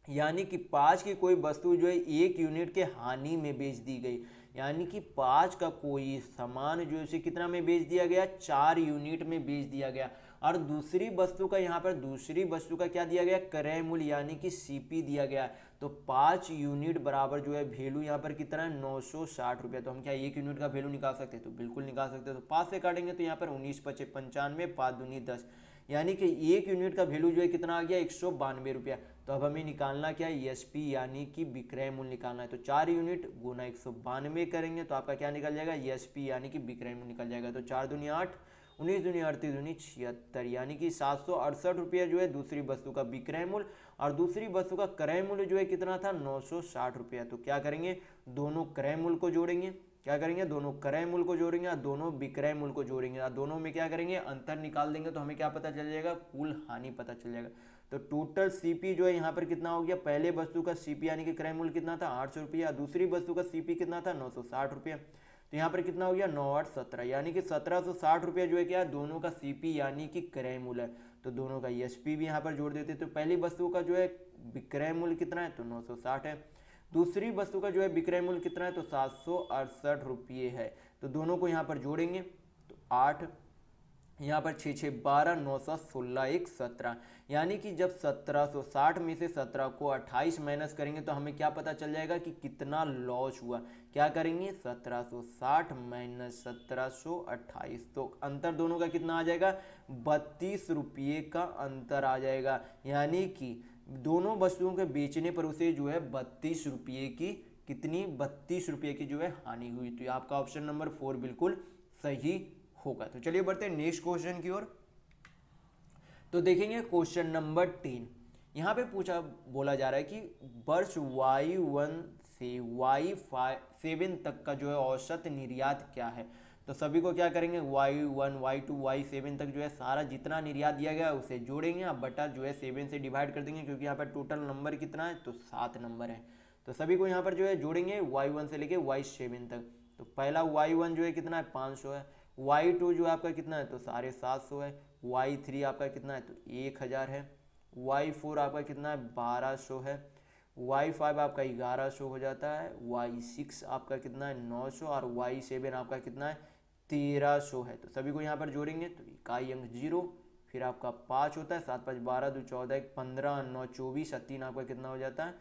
यानी कि 5 की कोई वस्तु जो है 1 यूनिट के हानि में बेच दी गई। यानी कि 5 का कोई सामान जो है कितना में बेच दिया गया, 4 यूनिट में बेच दिया गया। और दूसरी वस्तु का यहाँ पर दूसरी वस्तु का क्या दिया गया, क्रय मूल्य यानी कि सीपी दिया गया। तो 5 यूनिट बराबर जो है वैल्यू यहाँ पर कितना है, 960 रुपये। तो हम क्या 1 यूनिट का वैल्यू निकाल सकते हैं, तो बिल्कुल निकाल सकते हैं। तो 5 से काटेंगे तो यहाँ पर 19×5 = 95, 5×2 = 10, यानी कि 1 यूनिट का वैल्यू जो है कितना आ गया, 192 रुपया। तो अब हमें निकालना क्या है, एसपी यानी कि विक्रय मूल्य निकालना है। तो 4 यूनिट गुना 192 करेंगे तो आपका क्या निकल जाएगा, एसपी यानी कि विक्रय मूल्य निकल जाएगा। तो 4×2 = 8, 19×2 = 38, 76, यानी कि 768 रुपये जो है दूसरी वस्तु का विक्रय मूल्य, और दूसरी वस्तु का क्रय मूल्य जो है कितना था, 960 रुपया। तो क्या करेंगे, दोनों क्रय मूल्य को जोड़ेंगे। क्या करेंगे, दोनों क्रय मूल्य को जोड़ेंगे और दोनों विक्रय मूल्य को जोड़ेंगे और दोनों में क्या करेंगे, अंतर निकाल देंगे। तो हमें क्या पता चल जाएगा, कुल हानि पता चल जाएगा। तो टोटल सीपी जो है यहाँ पर कितना हो गया, पहले वस्तु का सीपी यानी कि क्रय मूल्य कितना था, 800 रुपया, दूसरी वस्तु का सीपी कितना था, 960 रुपया। तो यहाँ पर कितना हो गया, 9 8 17, यानी कि 1760 रुपया जो है क्या है, दोनों का सीपी यानी कि क्रय मूल्य है। तो दोनों का एसपी भी यहाँ पर जोड़ देते। तो पहली वस्तु का जो है विक्रय मूल्य कितना है, तो 960 है। दूसरी वस्तु का जो है विक्रय मूल्य कितना है, तो 768 रुपये है। तो दोनों को यहाँ पर जोड़ेंगे तो 8, यहाँ पर 6 6 12, 9 7 16, 1 17, यानी कि जब 1760 में से 17 को 28 माइनस करेंगे तो हमें क्या पता चल जाएगा कि कितना लॉस हुआ। क्या करेंगे, 1760 माइनस 1728, तो अंतर दोनों का कितना आ जाएगा, 32 रुपये का अंतर आ जाएगा। यानी कि दोनों वस्तुओं के बेचने पर उसे जो है 32 रुपये की, कितनी, 32 रुपये की जो है हानि हुई। तो आपका ऑप्शन नंबर 4 बिल्कुल सही होगा। तो चलिए बढ़ते हैं नेक्स्ट क्वेश्चन की ओर। तो देखेंगे क्वेश्चन नंबर 10। यहाँ पे बोला जा रहा है कि वर्ष Y1 से Y7 तक का जो है औसत निर्यात क्या है। तो सभी को क्या करेंगे, Y1 Y2 Y7 तक जो है सारा जितना निर्यात दिया गया है उसे जोड़ेंगे, अब बटा जो है 7 से डिवाइड कर देंगे, क्योंकि यहाँ पर टोटल नंबर कितना है, तो 7 नंबर है। तो सभी को यहाँ पर जो है जोड़ेंगे Y1 से लेके Y7 तक। तो पहला Y1 जो है कितना है, 500 है। Y2 जो आपका कितना है, तो 750 है। Y3 आपका कितना है, तो 1000 है। Y4 आपका कितना है, 1200 है। Y5 आपका 1100 हो जाता है। Y6 आपका कितना है, 900, और Y7 आपका कितना है, 1300 है। तो सभी को यहाँ पर जोड़ेंगे तो इकाई अंक 0, फिर आपका 5 होता है, 7 5 12, 2 14, 1 15, 9 24, 3 आपका कितना हो जाता है,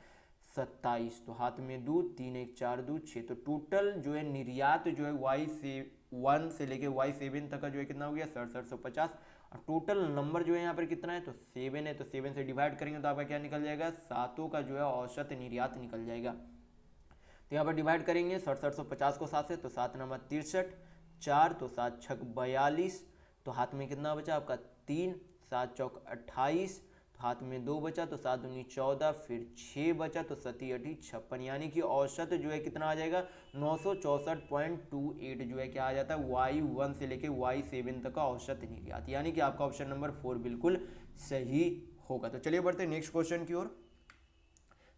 27। तो हाथ में 2, 3 1 4 2 6। तो टोटल जो है निर्यात जो है Y1 से लेके Y7 तक का जो है कितना हो गया, 6750। और टोटल नंबर जो है यहाँ पर कितना है, तो 7 है। तो 7 से डिवाइड करेंगे तो आपका क्या निकल जाएगा, 7 का जो है औसत निर्यात निकल जाएगा। तो यहाँ पर डिवाइड करेंगे 6750 को 7 से, तो 7 नंबर 63, 4 तो 7 6 42, तो हाथ में कितना बचा आपका 3, 7 चौक 28, हाथ में 2 बचा तो 7 दूनी 14, फिर 6 बचा तो 7 8 56, यानी कि औसत जो है कितना आ जाएगा 964.28 जो है क्या आ जाता है Y1 से लेके Y7 तक का औसत निकल आता है, यानी कि आपका ऑप्शन नंबर 4 बिल्कुल सही होगा। तो चलिए बढ़ते हैं नेक्स्ट क्वेश्चन की ओर।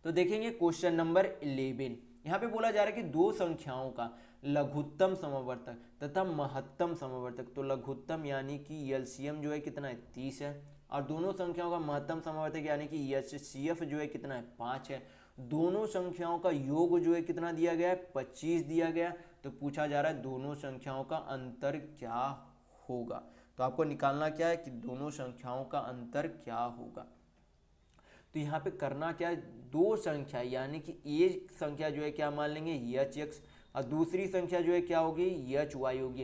तो देखेंगे क्वेश्चन नंबर 11। यहाँ पे बोला जा रहा है कि दो संख्याओं का लघुत्तम समवर्तक तथा महत्तम समवर्तक, तो लघुत्तम यानी कि एलसीएम जो है कितना है 30 है, और दोनों संख्याओं का महत्तम समवर्तक यानी कि एचसीएफ जो है कितना है 5 है। दोनों संख्याओं का योग जो है कितना दिया गया है 25 दिया गया। तो पूछा जा रहा है दोनों संख्याओं का अंतर क्या होगा। तो आपको निकालना क्या है कि दोनों संख्याओं का अंतर क्या होगा। तो यहाँ पे करना क्या है, दो संख्या यानी कि एक संख्या जो है क्या मान लेंगे एच एक्स, और दूसरी संख्या जो है क्या होगी एच वाई होगी।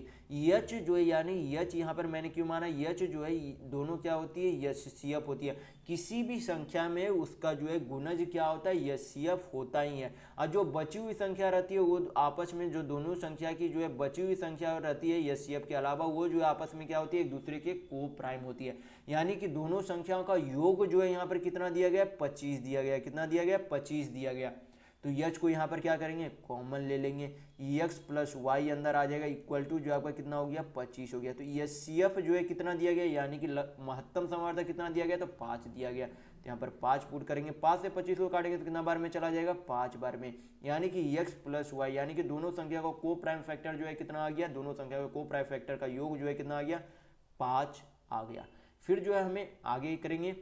एच जो है यानी एच यहाँ पर मैंने क्यों माना, एच जो है दोनों क्या होती है एचसीएफ होती है। किसी भी संख्या में उसका जो है गुणज क्या होता है एचसीएफ होता ही है, और जो बची हुई संख्या रहती है वो आपस में जो दोनों संख्या की जो है बची हुई संख्या रहती है एचसीएफ के अलावा वो जो है आपस में क्या होती है एक दूसरे के को प्राइम होती है। यानी कि दोनों संख्याओं का योग जो है यहाँ पर कितना दिया गया 25 दिया गया, कितना दिया गया 25 दिया गया। तो यच को यहाँ पर क्या करेंगे कॉमन ले लेंगे, एक्स प्लस वाई अंदर आ जाएगा इक्वल टू जो आपका कितना हो गया 25 हो गया। तो एचसीएफ जो है कितना दिया गया यानी कि महत्तम समवर्तक कितना दिया गया तो 5 दिया गया। तो यहाँ पर 5 पुट करेंगे, 5 से 25 को काटेंगे तो कितना बार में चला जाएगा 5 बार में, यानी कि एक्स प्लस वाई यानी कि दोनों संख्या का को प्राइम फैक्टर जो है कितना आ गया, दोनों संख्या का को प्राइम फैक्टर का योग जो है कितना आ गया 5 आ गया। फिर जो है हमें आगे करेंगे,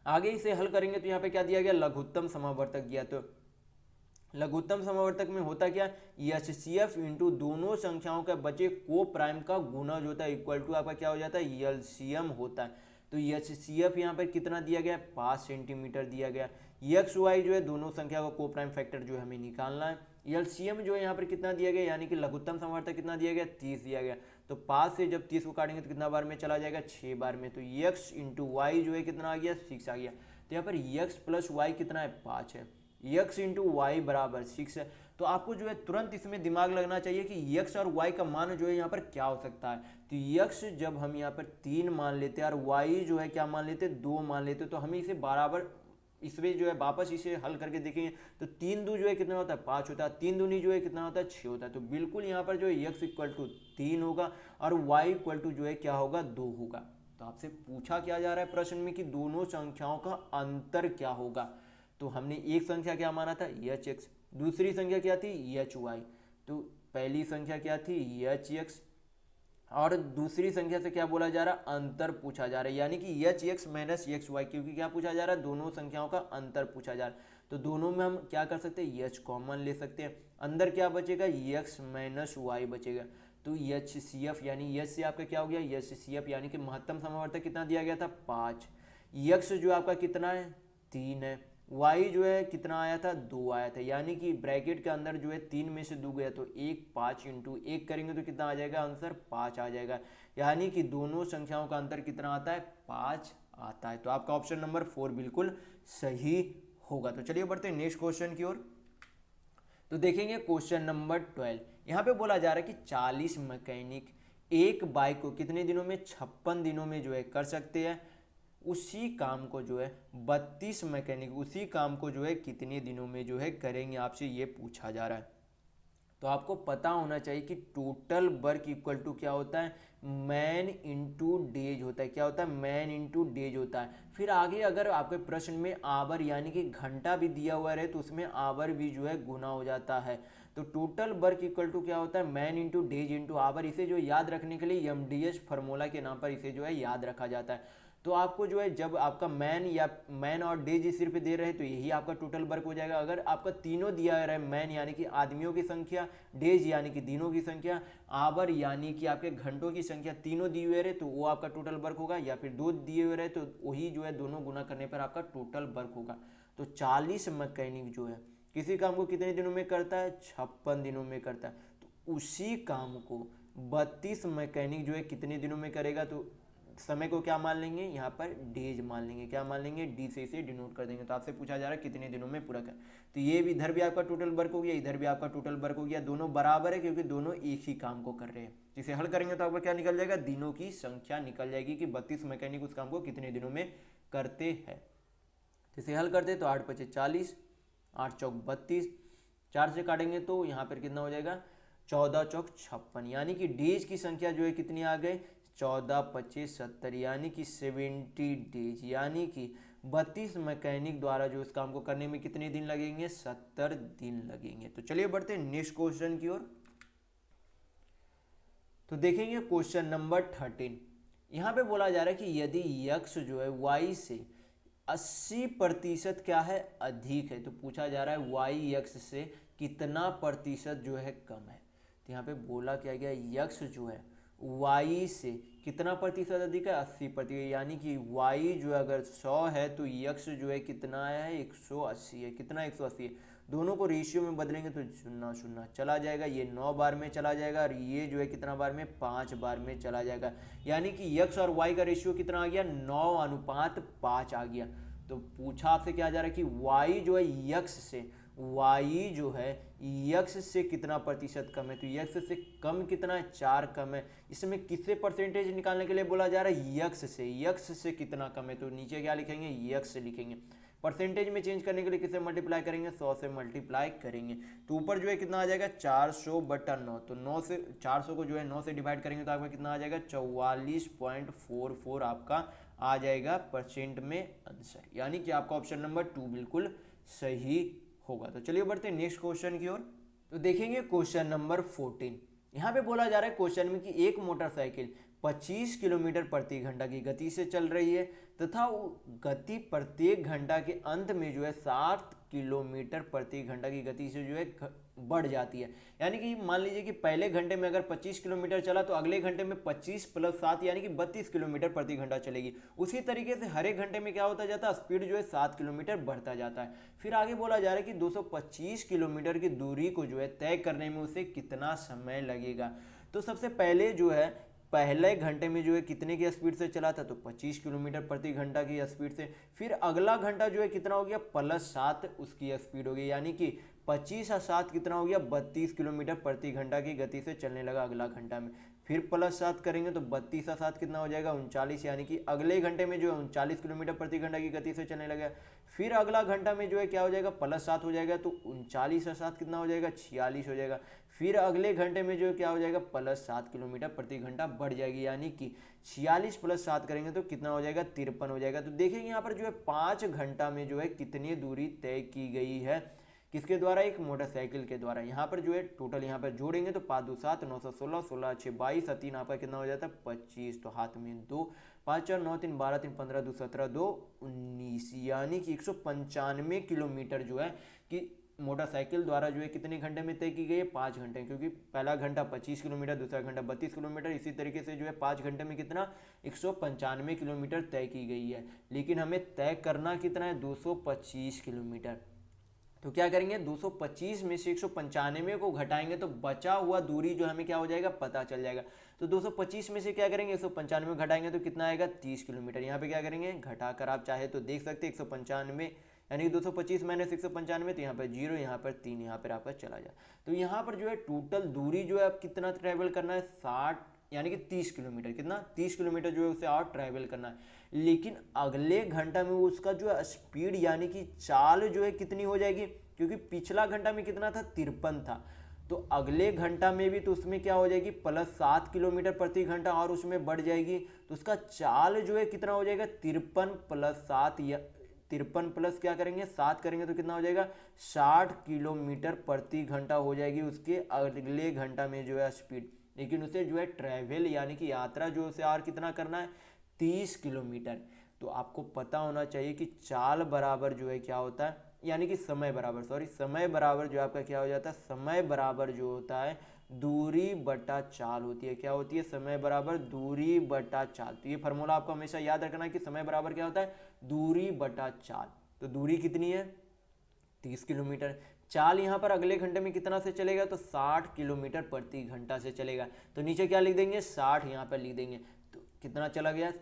आगे इसे हल करेंगे तो यहाँ पे क्या दिया गया लघुत्तम समवर्तक दिया। तो लघुत्तम समवर्तक में होता क्या एचसीएफ इंटू दोनों संख्याओं के बचे को प्राइम का गुणज होता है इक्वल टू आपका क्या हो जाता है एलसीएम होता है। तो एचसीएफ यहाँ पर कितना दिया गया 5 सेंटीमीटर दिया गया। एक्स वाई जो है दोनों संख्या का को प्राइम फैक्टर जो है हमें निकालना है। एलसीएम जो है यहाँ पर कितना दिया गया यानी कि लघुत्तम समवर्तक कितना दिया गया 30 दिया गया। तो 5 से जब 30 को काटेंगे तो कितना बार में चला जाएगा 6 बार में। तो एक्स इंटू वाई जो है कितना आ गया 6 आ गया। तो यहाँ पर एक्स प्लस वाई कितना है 5 है, x इंटू वाई बराबर 6 है। तो आपको जो है तुरंत इसमें दिमाग लगना चाहिए कि x और y का मान जो है यहाँ पर क्या हो सकता है। तो x जब हम यहाँ पर 3 मान लेते हैं और y जो है क्या मान लेते हैं 2 मान लेते हैं, तो हमें इसे बराबर इसमें जो है वापस इसे हल करके देखेंगे तो 3 2 जो है कितना होता है 5 होता है, 3 दूनी जो है कितना होता है 6 होता है। तो बिल्कुल यहाँ पर जो है x इक्वल टू 3 होगा और y इक्वल टू जो है क्या होगा 2 होगा। तो आपसे पूछा क्या जा रहा है प्रश्न में कि दोनों संख्याओं का अंतर क्या होगा। तो हमने एक संख्या क्या माना था एच एक्स, दूसरी संख्या क्या थी एच वाई। तो पहली संख्या क्या थी एच एक्स और दूसरी संख्या से क्या बोला जा रहा है अंतर पूछा जा रहा है, यानी कि h x minus x y, क्योंकि क्या पूछा जा रहा है दोनों संख्याओं का अंतर पूछा जा रहा है। तो दोनों में हम क्या कर सकते हैं एच कॉमन ले सकते हैं, अंदर क्या बचेगा एक्स माइनस वाई बचेगा। तो एच सी एफ यानी एच से आपका क्या हो गया एच सी एफ यानी कि महत्तम समवर्तक कितना दिया गया था 5, एक्स जो आपका कितना है 3 है, y जो है कितना आया था 2 आया था, यानी कि ब्रैकेट के अंदर जो है 3 में से 2 गया तो 1 5 इंटू 1 करेंगे तो कितना आ जाएगा आंसर 5 आ जाएगा, यानी कि दोनों संख्याओं का अंतर कितना आता है 5 आता है। तो आपका ऑप्शन नंबर 4 बिल्कुल सही होगा। तो चलिए बढ़ते हैं नेक्स्ट क्वेश्चन की ओर। तो देखेंगे क्वेश्चन नंबर 12। यहाँ पे बोला जा रहा है कि 40 मैकेनिक एक बाइक को कितने दिनों में 56 दिनों में जो है कर सकते हैं, उसी काम को जो है 32 मैकेनिक उसी काम को जो है कितने दिनों में जो है करेंगे, आपसे ये पूछा जा रहा है। तो आपको पता होना चाहिए कि टोटल वर्क इक्वल टू क्या होता है मैन इंटू डेज होता है, क्या होता है मैन इंटू डेज होता है। फिर आगे अगर आपके प्रश्न में आवर यानी कि घंटा भी दिया हुआ रहे तो उसमें आवर भी जो है गुना हो जाता है। तो टोटल वर्क इक्वल टू क्या होता है man into days into hour. इसे जो याद रखने के लिए एमडीएस फार्मूला के नाम पर इसे जो है याद रखा जाता है। तो आपको जो है जब आपका मैन या मैन और डेज सिर्फ दे रहे हैं तो यही आपका टोटल वर्क हो जाएगा। अगर आपका तीनों दिया रहा है मैन यानी कि आदमियों की संख्या, डेज यानी कि दिनों की संख्या, आवर यानी कि आपके घंटों की संख्या, तीनों दिए हुए रहे तो वो आपका टोटल वर्क होगा, या फिर 2 दिए हुए रहे तो वही जो है दोनों गुना करने पर आपका टोटल वर्क होगा। तो 40 मैकेनिक जो है किसी काम को कितने दिनों में करता है 56 दिनों में करता है। तो उसी काम को 32 मैकेनिक जो है कितने दिनों में करेगा, तो समय को क्या मान लेंगे यहाँ पर डेज मान लेंगे, क्या मान लेंगे डी से इसे डिनोट कर देंगे। तो आपसे पूछा जा रहा है कितने दिनों में पूरा कर, तो ये भी इधर भी आपका टोटल वर्क हो गया, इधर भी आपका टोटल वर्क हो गया, दोनों बराबर है क्योंकि दोनों एक ही काम को कर रहे हैं। इसे हल करेंगे तो आपका क्या निकल जाएगा दिनों की संख्या निकल जाएगी कि 32 मैकेनिक उस काम को कितने दिनों में करते हैं। इसे हल करते तो 8 पचे 40, 8 चौक 32, 4 से काटेंगे तो यहाँ पर कितना हो जाएगा 14 चौक 56, यानी कि डेज की संख्या जो है कितनी आ गई 14 25 70, यानी कि 70 डेज, यानी कि 32 मैकेनिक द्वारा जो इस काम को करने में कितने दिन लगेंगे 70 दिन लगेंगे। तो चलिए बढ़ते हैं नेक्स्ट क्वेश्चन की ओर। तो देखेंगे क्वेश्चन नंबर 13। यहाँ पे बोला जा रहा है कि यदि यक्स जो है वाई से 80% क्या है अधिक है, तो पूछा जा रहा है वाई यक्स से कितना प्रतिशत जो है कम है। तो यहाँ पे बोला क्या गया यक्स जो है वाई से कितना प्रतिशत अधिक है 80%, यानी कि वाई जो अगर 100 है तो यक्स जो है कितना है 180 है। कितना 180 है, दोनों को रेशियो में बदलेंगे तो 0 0 चला जाएगा, ये 9 बार में चला जाएगा और ये जो है कितना बार में 5 बार में चला जाएगा, यानी कि यक्स और वाई का रेशियो कितना आ गया 9:5 आ गया। तो पूछा आपसे क्या जा रहा है कि वाई जो है यक्स से, वाई जो है यक्स से कितना प्रतिशत कम है, तो यक्स से कम कितना है 4 कम है। इसमें किससे परसेंटेज निकालने के लिए बोला जा रहा है यक्स से, यक्स से कितना कम है, तो नीचे क्या लिखेंगे यक्स लिखेंगे। परसेंटेज में चेंज करने के लिए किससे मल्टीप्लाई करेंगे 100 से मल्टीप्लाई करेंगे, तो ऊपर जो है कितना आ जाएगा 400/9, तो 9 से 400 को जो है 9 से डिवाइड करेंगे तो आपका कितना आ जाएगा 44.44 आपका आ जाएगा परसेंट में आंसर, यानी कि आपका ऑप्शन नंबर 2 बिल्कुल सही होगा। तो चलिए बढ़ते हैं नेक्स्ट क्वेश्चन की ओर। तो देखेंगे क्वेश्चन नंबर 14। यहाँ पे बोला जा रहा है क्वेश्चन में कि एक मोटरसाइकिल 25 किलोमीटर प्रति घंटा की गति से चल रही है तथा गति प्रत्येक घंटा के अंत में जो है 7 किलोमीटर प्रति घंटा की गति से जो है बढ़ जाती है। यानी कि मान लीजिए कि पहले घंटे में अगर 25 किलोमीटर चला तो अगले घंटे में 25 + 7 यानी कि 32 किलोमीटर प्रति घंटा चलेगी। उसी तरीके से हर एक घंटे में क्या होता जाता है स्पीड जो है 7 किलोमीटर बढ़ता जाता है। फिर आगे बोला जा रहा है कि 225 किलोमीटर की दूरी को जो है तय करने में उसे कितना समय लगेगा। तो सबसे पहले जो है पहले घंटे में जो है कितने की स्पीड से चला था, तो 25 किलोमीटर प्रति घंटा की स्पीड से। फिर अगला घंटा जो है कितना हो गया +7 उसकी स्पीड हो गई, यानी कि 25 और 7 कितना हो गया 32 किलोमीटर प्रति घंटा की गति से चलने लगा अगला घंटा में। फिर +7 करेंगे तो 32 और 7 कितना हो जाएगा 39, यानी कि अगले घंटे में जो है 39 किलोमीटर प्रति घंटा की गति से चलने लगा। फिर अगला घंटा में जो है क्या हो जाएगा +7 हो जाएगा तो 39 और 7 कितना हो जाएगा 46 हो जाएगा। फिर अगले घंटे में जो है क्या हो जाएगा +7 किलोमीटर प्रति घंटा बढ़ जाएगी, यानी कि 46 + 7 करेंगे तो कितना हो जाएगा 53 हो जाएगा। तो देखेंगे यहाँ पर जो है 5 घंटा में जो है कितनी दूरी तय की गई है, किसके द्वारा एक मोटरसाइकिल के द्वारा। यहाँ पर जो है टोटल यहाँ पर जोड़ेंगे तो 5 2 7 9 16 16 6 22 और 3 आपका कितना हो जाता है 25, तो हाथ में 2 5 4 9 3 12 3 15 2 17 2 19, यानी कि 195 किलोमीटर जो है कि मोटरसाइकिल द्वारा जो है कितने घंटे में तय की गई है 5 घंटे, क्योंकि पहला घंटा 25 किलोमीटर दूसरा घंटा 32 किलोमीटर, इसी तरीके से जो है 5 घंटे में कितना 195 किलोमीटर तय की गई है। लेकिन हमें तय करना कितना है 225 किलोमीटर। तो क्या करेंगे 225 में से 195 को घटाएंगे तो बचा हुआ दूरी जो हमें क्या हो जाएगा पता चल जाएगा। तो 225 में से क्या करेंगे 195 घटाएंगे तो कितना आएगा 30 किलोमीटर। यहाँ पे क्या करेंगे घटाकर आप चाहे तो देख सकते हैं 195 यानी कि 225 - 195, तो यहाँ पर 0 यहाँ पर 3 यहाँ पर आपका चला जाए। तो यहाँ पर जो है टोटल दूरी जो है अब कितना ट्रैवल करना है 60 यानी कि 30 किलोमीटर, कितना 30 किलोमीटर जो है उसे और ट्रैवल करना है। लेकिन अगले घंटा में उसका जो है स्पीड यानी कि चाल जो है कितनी हो जाएगी, क्योंकि पिछला घंटा में कितना था 53 था, तो अगले घंटा में भी तो उसमें क्या हो जाएगी +7 किलोमीटर प्रति घंटा और उसमें बढ़ जाएगी। तो उसका चाल जो है कितना हो जाएगा 53 + 7 या 53 प्लस क्या करेंगे 7 करेंगे तो कितना हो जाएगा 60 किलोमीटर प्रति घंटा हो जाएगी उसके अगले घंटा में जो है स्पीड। लेकिन उसे जो है ट्रैवल यानी कि यात्रा जो उसे और कितना करना है 30 किलोमीटर। तो आपको पता होना चाहिए कि चाल बराबर जो है क्या होता है यानी कि समय बराबर समय बराबर जो आपका क्या हो जाता है समय बराबर जो होता है दूरी बटा चाल होती है। क्या होती है समय बराबर दूरी बटा चाल। तो ये फार्मूला आपको हमेशा याद रखना है कि समय बराबर क्या होता है दूरी बटा चाल। तो दूरी कितनी है 30 किलोमीटर। चाल यहाँ पर अगले घंटे में कितना से चलेगा तो 60 किलोमीटर प्रति घंटा से चलेगा। तो नीचे क्या लिख देंगे 60 यहाँ पर लिख देंगे। तो कितना चला गया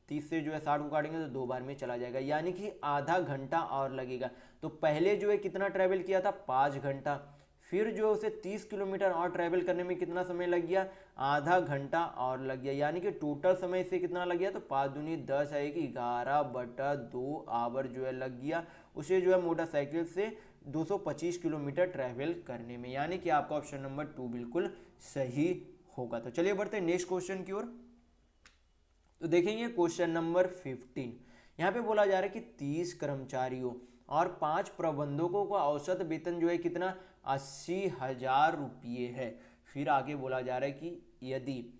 30 से जो है 60 को काटेंगे तो 2 बार में चला जाएगा यानी कि आधा घंटा और लगेगा। तो पहले जो है कितना ट्रैवल किया था 5 घंटा, फिर जो उसे 30 किलोमीटर और ट्रैवल करने में कितना समय लग गया, आधा घंटा और लग गया, यानी कि टोटल समय इसे कितना लग गया, तो 5 दूनी 10 आएगी 11/2 आवर जो है लग गया उसे जो है मोटरसाइकिल से 225 किलोमीटर ट्रैवल करने में, यानी कि आपका ऑप्शन नंबर 2 बिल्कुल सही होगा। तो चलिए बढ़ते हैं नेक्स्ट क्वेश्चन की ओर। तो देखेंगे क्वेश्चन नंबर 15। यहाँ पे बोला जा रहा है कि 30 कर्मचारियों और 5 प्रबंधकों का औसत वेतन जो है कितना, 80,000 रुपये है। फिर आगे बोला जा रहा है कि यदि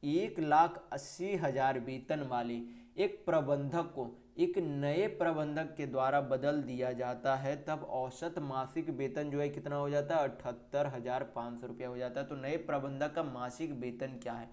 1,80,000 वेतन वाले एक प्रबंधक को एक नए प्रबंधक के द्वारा बदल दिया जाता है तब औसत मासिक वेतन जो है कितना हो जाता है, 78,500 रुपया हो जाता है। तो नए प्रबंधक का मासिक वेतन क्या है,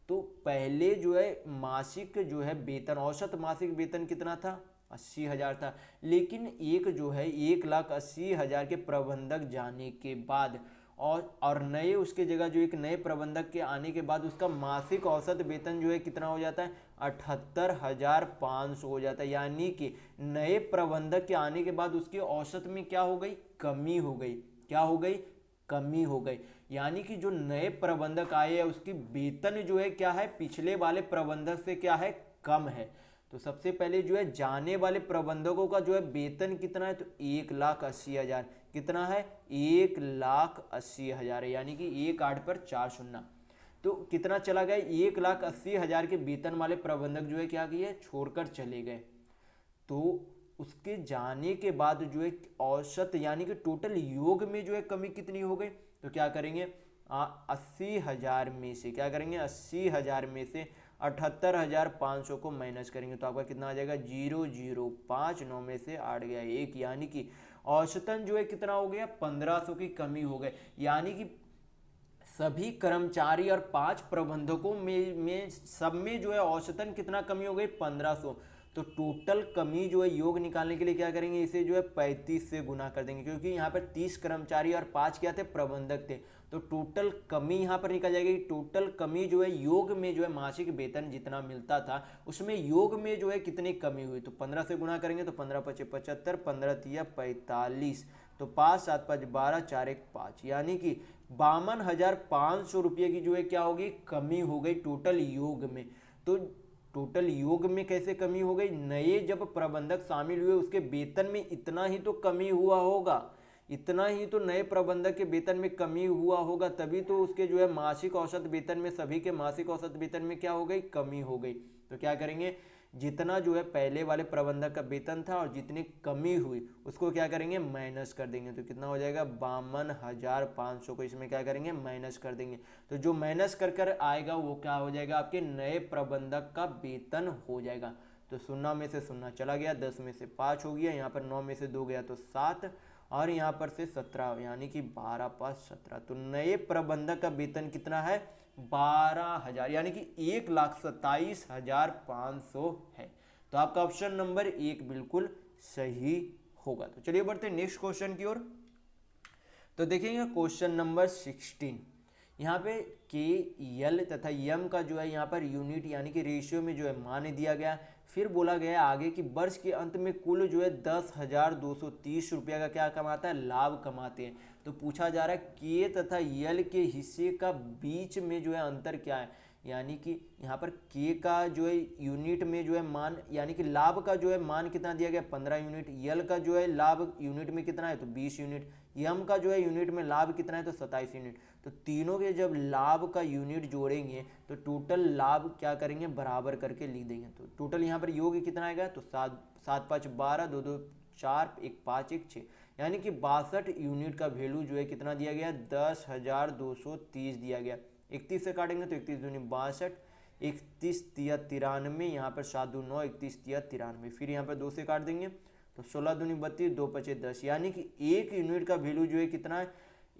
तो पहले जो है मासिक जो है वेतन, औसत मासिक वेतन कितना था, 80,000 था, लेकिन एक जो है 1,80,000 के प्रबंधक जाने के बाद और नए उसके जगह जो एक नए प्रबंधक के आने के बाद उसका मासिक औसत वेतन जो है कितना हो जाता है, 78,500 हो जाता है। यानी कि नए प्रबंधक के आने के बाद उसके औसत में क्या हो गई, कमी हो गई, क्या हो गई, कमी हो गई। यानी कि जो नए प्रबंधक आए हैं उसकी वेतन जो है क्या है, पिछले वाले प्रबंधक से क्या है, कम है। तो सबसे पहले जो है जाने वाले प्रबंधकों का जो है वेतन कितना है, तो 1,80,000 कितना है, 1,80,000 है, यानी कि 1 8 पर 4 शून्य, तो कितना चला गया, 1,80,000 के वेतन वाले प्रबंधक जो है क्या किए, छोड़कर चले गए। तो उसके जाने के बाद जो है औसत यानी कि टोटल योग में जो है कमी कितनी हो गई, तो क्या करेंगे 80,000 में से क्या करेंगे, 80,000 में से 78,500 को माइनस करेंगे तो आपका कितना आ जाएगा, 0,059 9 में से 8 गया 1, यानी कि औसतन जो है कितना हो गया, 1,500 की कमी हो गई। यानी कि सभी कर्मचारी और 5 प्रबंधकों में सब में जो है औसतन कितना कमी हो गई, 1,500। तो टोटल कमी जो है योग निकालने के लिए क्या करेंगे, इसे जो है 35 से गुना कर देंगे, क्योंकि यहाँ पर 30 कर्मचारी और 5 क्या थे, प्रबंधक थे। तो टोटल कमी यहाँ पर निकल जाएगी। टोटल कमी जो है योग में जो है मासिक वेतन जितना मिलता था उसमें योग में जो है कितनी कमी हुई, तो 15 से गुना करेंगे तो 15 × 5 = 75, 15 × 3 = 45, तो 5 7 5 12 4 1 5, यानी कि 52,500 रुपये की जो है क्या होगी, कमी हो गई टोटल योग में। तो टोटल योग में कैसे कमी हो गई, नए जब प्रबंधक शामिल हुए उसके वेतन में इतना ही तो कमी हुआ होगा, इतना ही तो नए प्रबंधक के वेतन में कमी हुआ होगा, तभी तो उसके जो है मासिक औसत वेतन में, सभी के मासिक औसत वेतन में क्या हो गई, कमी हो गई। तो क्या करेंगे, जितना जो है पहले वाले प्रबंधक का वेतन था और जितनी कमी हुई उसको क्या करेंगे, माइनस कर देंगे। तो कितना हो जाएगा, 52,500 को इसमें क्या करेंगे, माइनस कर देंगे। तो जो माइनस कर कर आएगा वो क्या हो जाएगा, आपके नए प्रबंधक का वेतन हो जाएगा। तो 0 में से 0 चला गया, 10 में से 5 हो गया, यहाँ पर 9 में से 2 गया तो 7, और यहाँ पर से 17, यानी कि 12 × 5 = 17। तो नए प्रबंधक का वेतन कितना है, 12,000, यानी कि 1,27,500 है। तो आपका ऑप्शन नंबर 1 बिल्कुल सही होगा। तो चलिए बढ़ते हैं नेक्स्ट क्वेश्चन की ओर। तो देखेंगे क्वेश्चन नंबर 16। यहाँ पे के, यल तथा यम का जो है यहाँ पर यूनिट यानी कि रेशियो में जो है मान दिया गया। फिर बोला गया आगे कि वर्ष के अंत में कुल जो है 10,230 रुपया का क्या कमाता है, लाभ कमाते हैं। तो पूछा जा रहा है के तथा यल के हिस्से का बीच में जो है अंतर क्या है, यानी कि यहाँ पर के का जो है यूनिट में जो है मान यानी कि लाभ का जो है मान कितना दिया गया, 15 यूनिट, यल का जो है लाभ यूनिट में कितना है तो 20 यूनिट, यम का जो है यूनिट में लाभ कितना है तो 27 यूनिट। तो तीनों के जब लाभ का यूनिट जोड़ेंगे तो टोटल लाभ क्या करेंगे, बराबर करके लिख देंगे। तो टोटल यहाँ पर योग कितना आएगा, तो 7 7 5 12, 2 2 4, 1 5 1 6, यानी कि 62 यूनिट का वैल्यू जो है कितना दिया गया, 10,230 दिया गया। 31 से काटेंगे तो 31 दूनी 62, 31 तिया 93, यहाँ पर 7 2 9, 31 तिया 93, फिर यहाँ पर 2 से काट देंगे तो 16 दूनी 32, 2 5 10, यानी कि 1 यूनिट का वैल्यू जो है कितना है,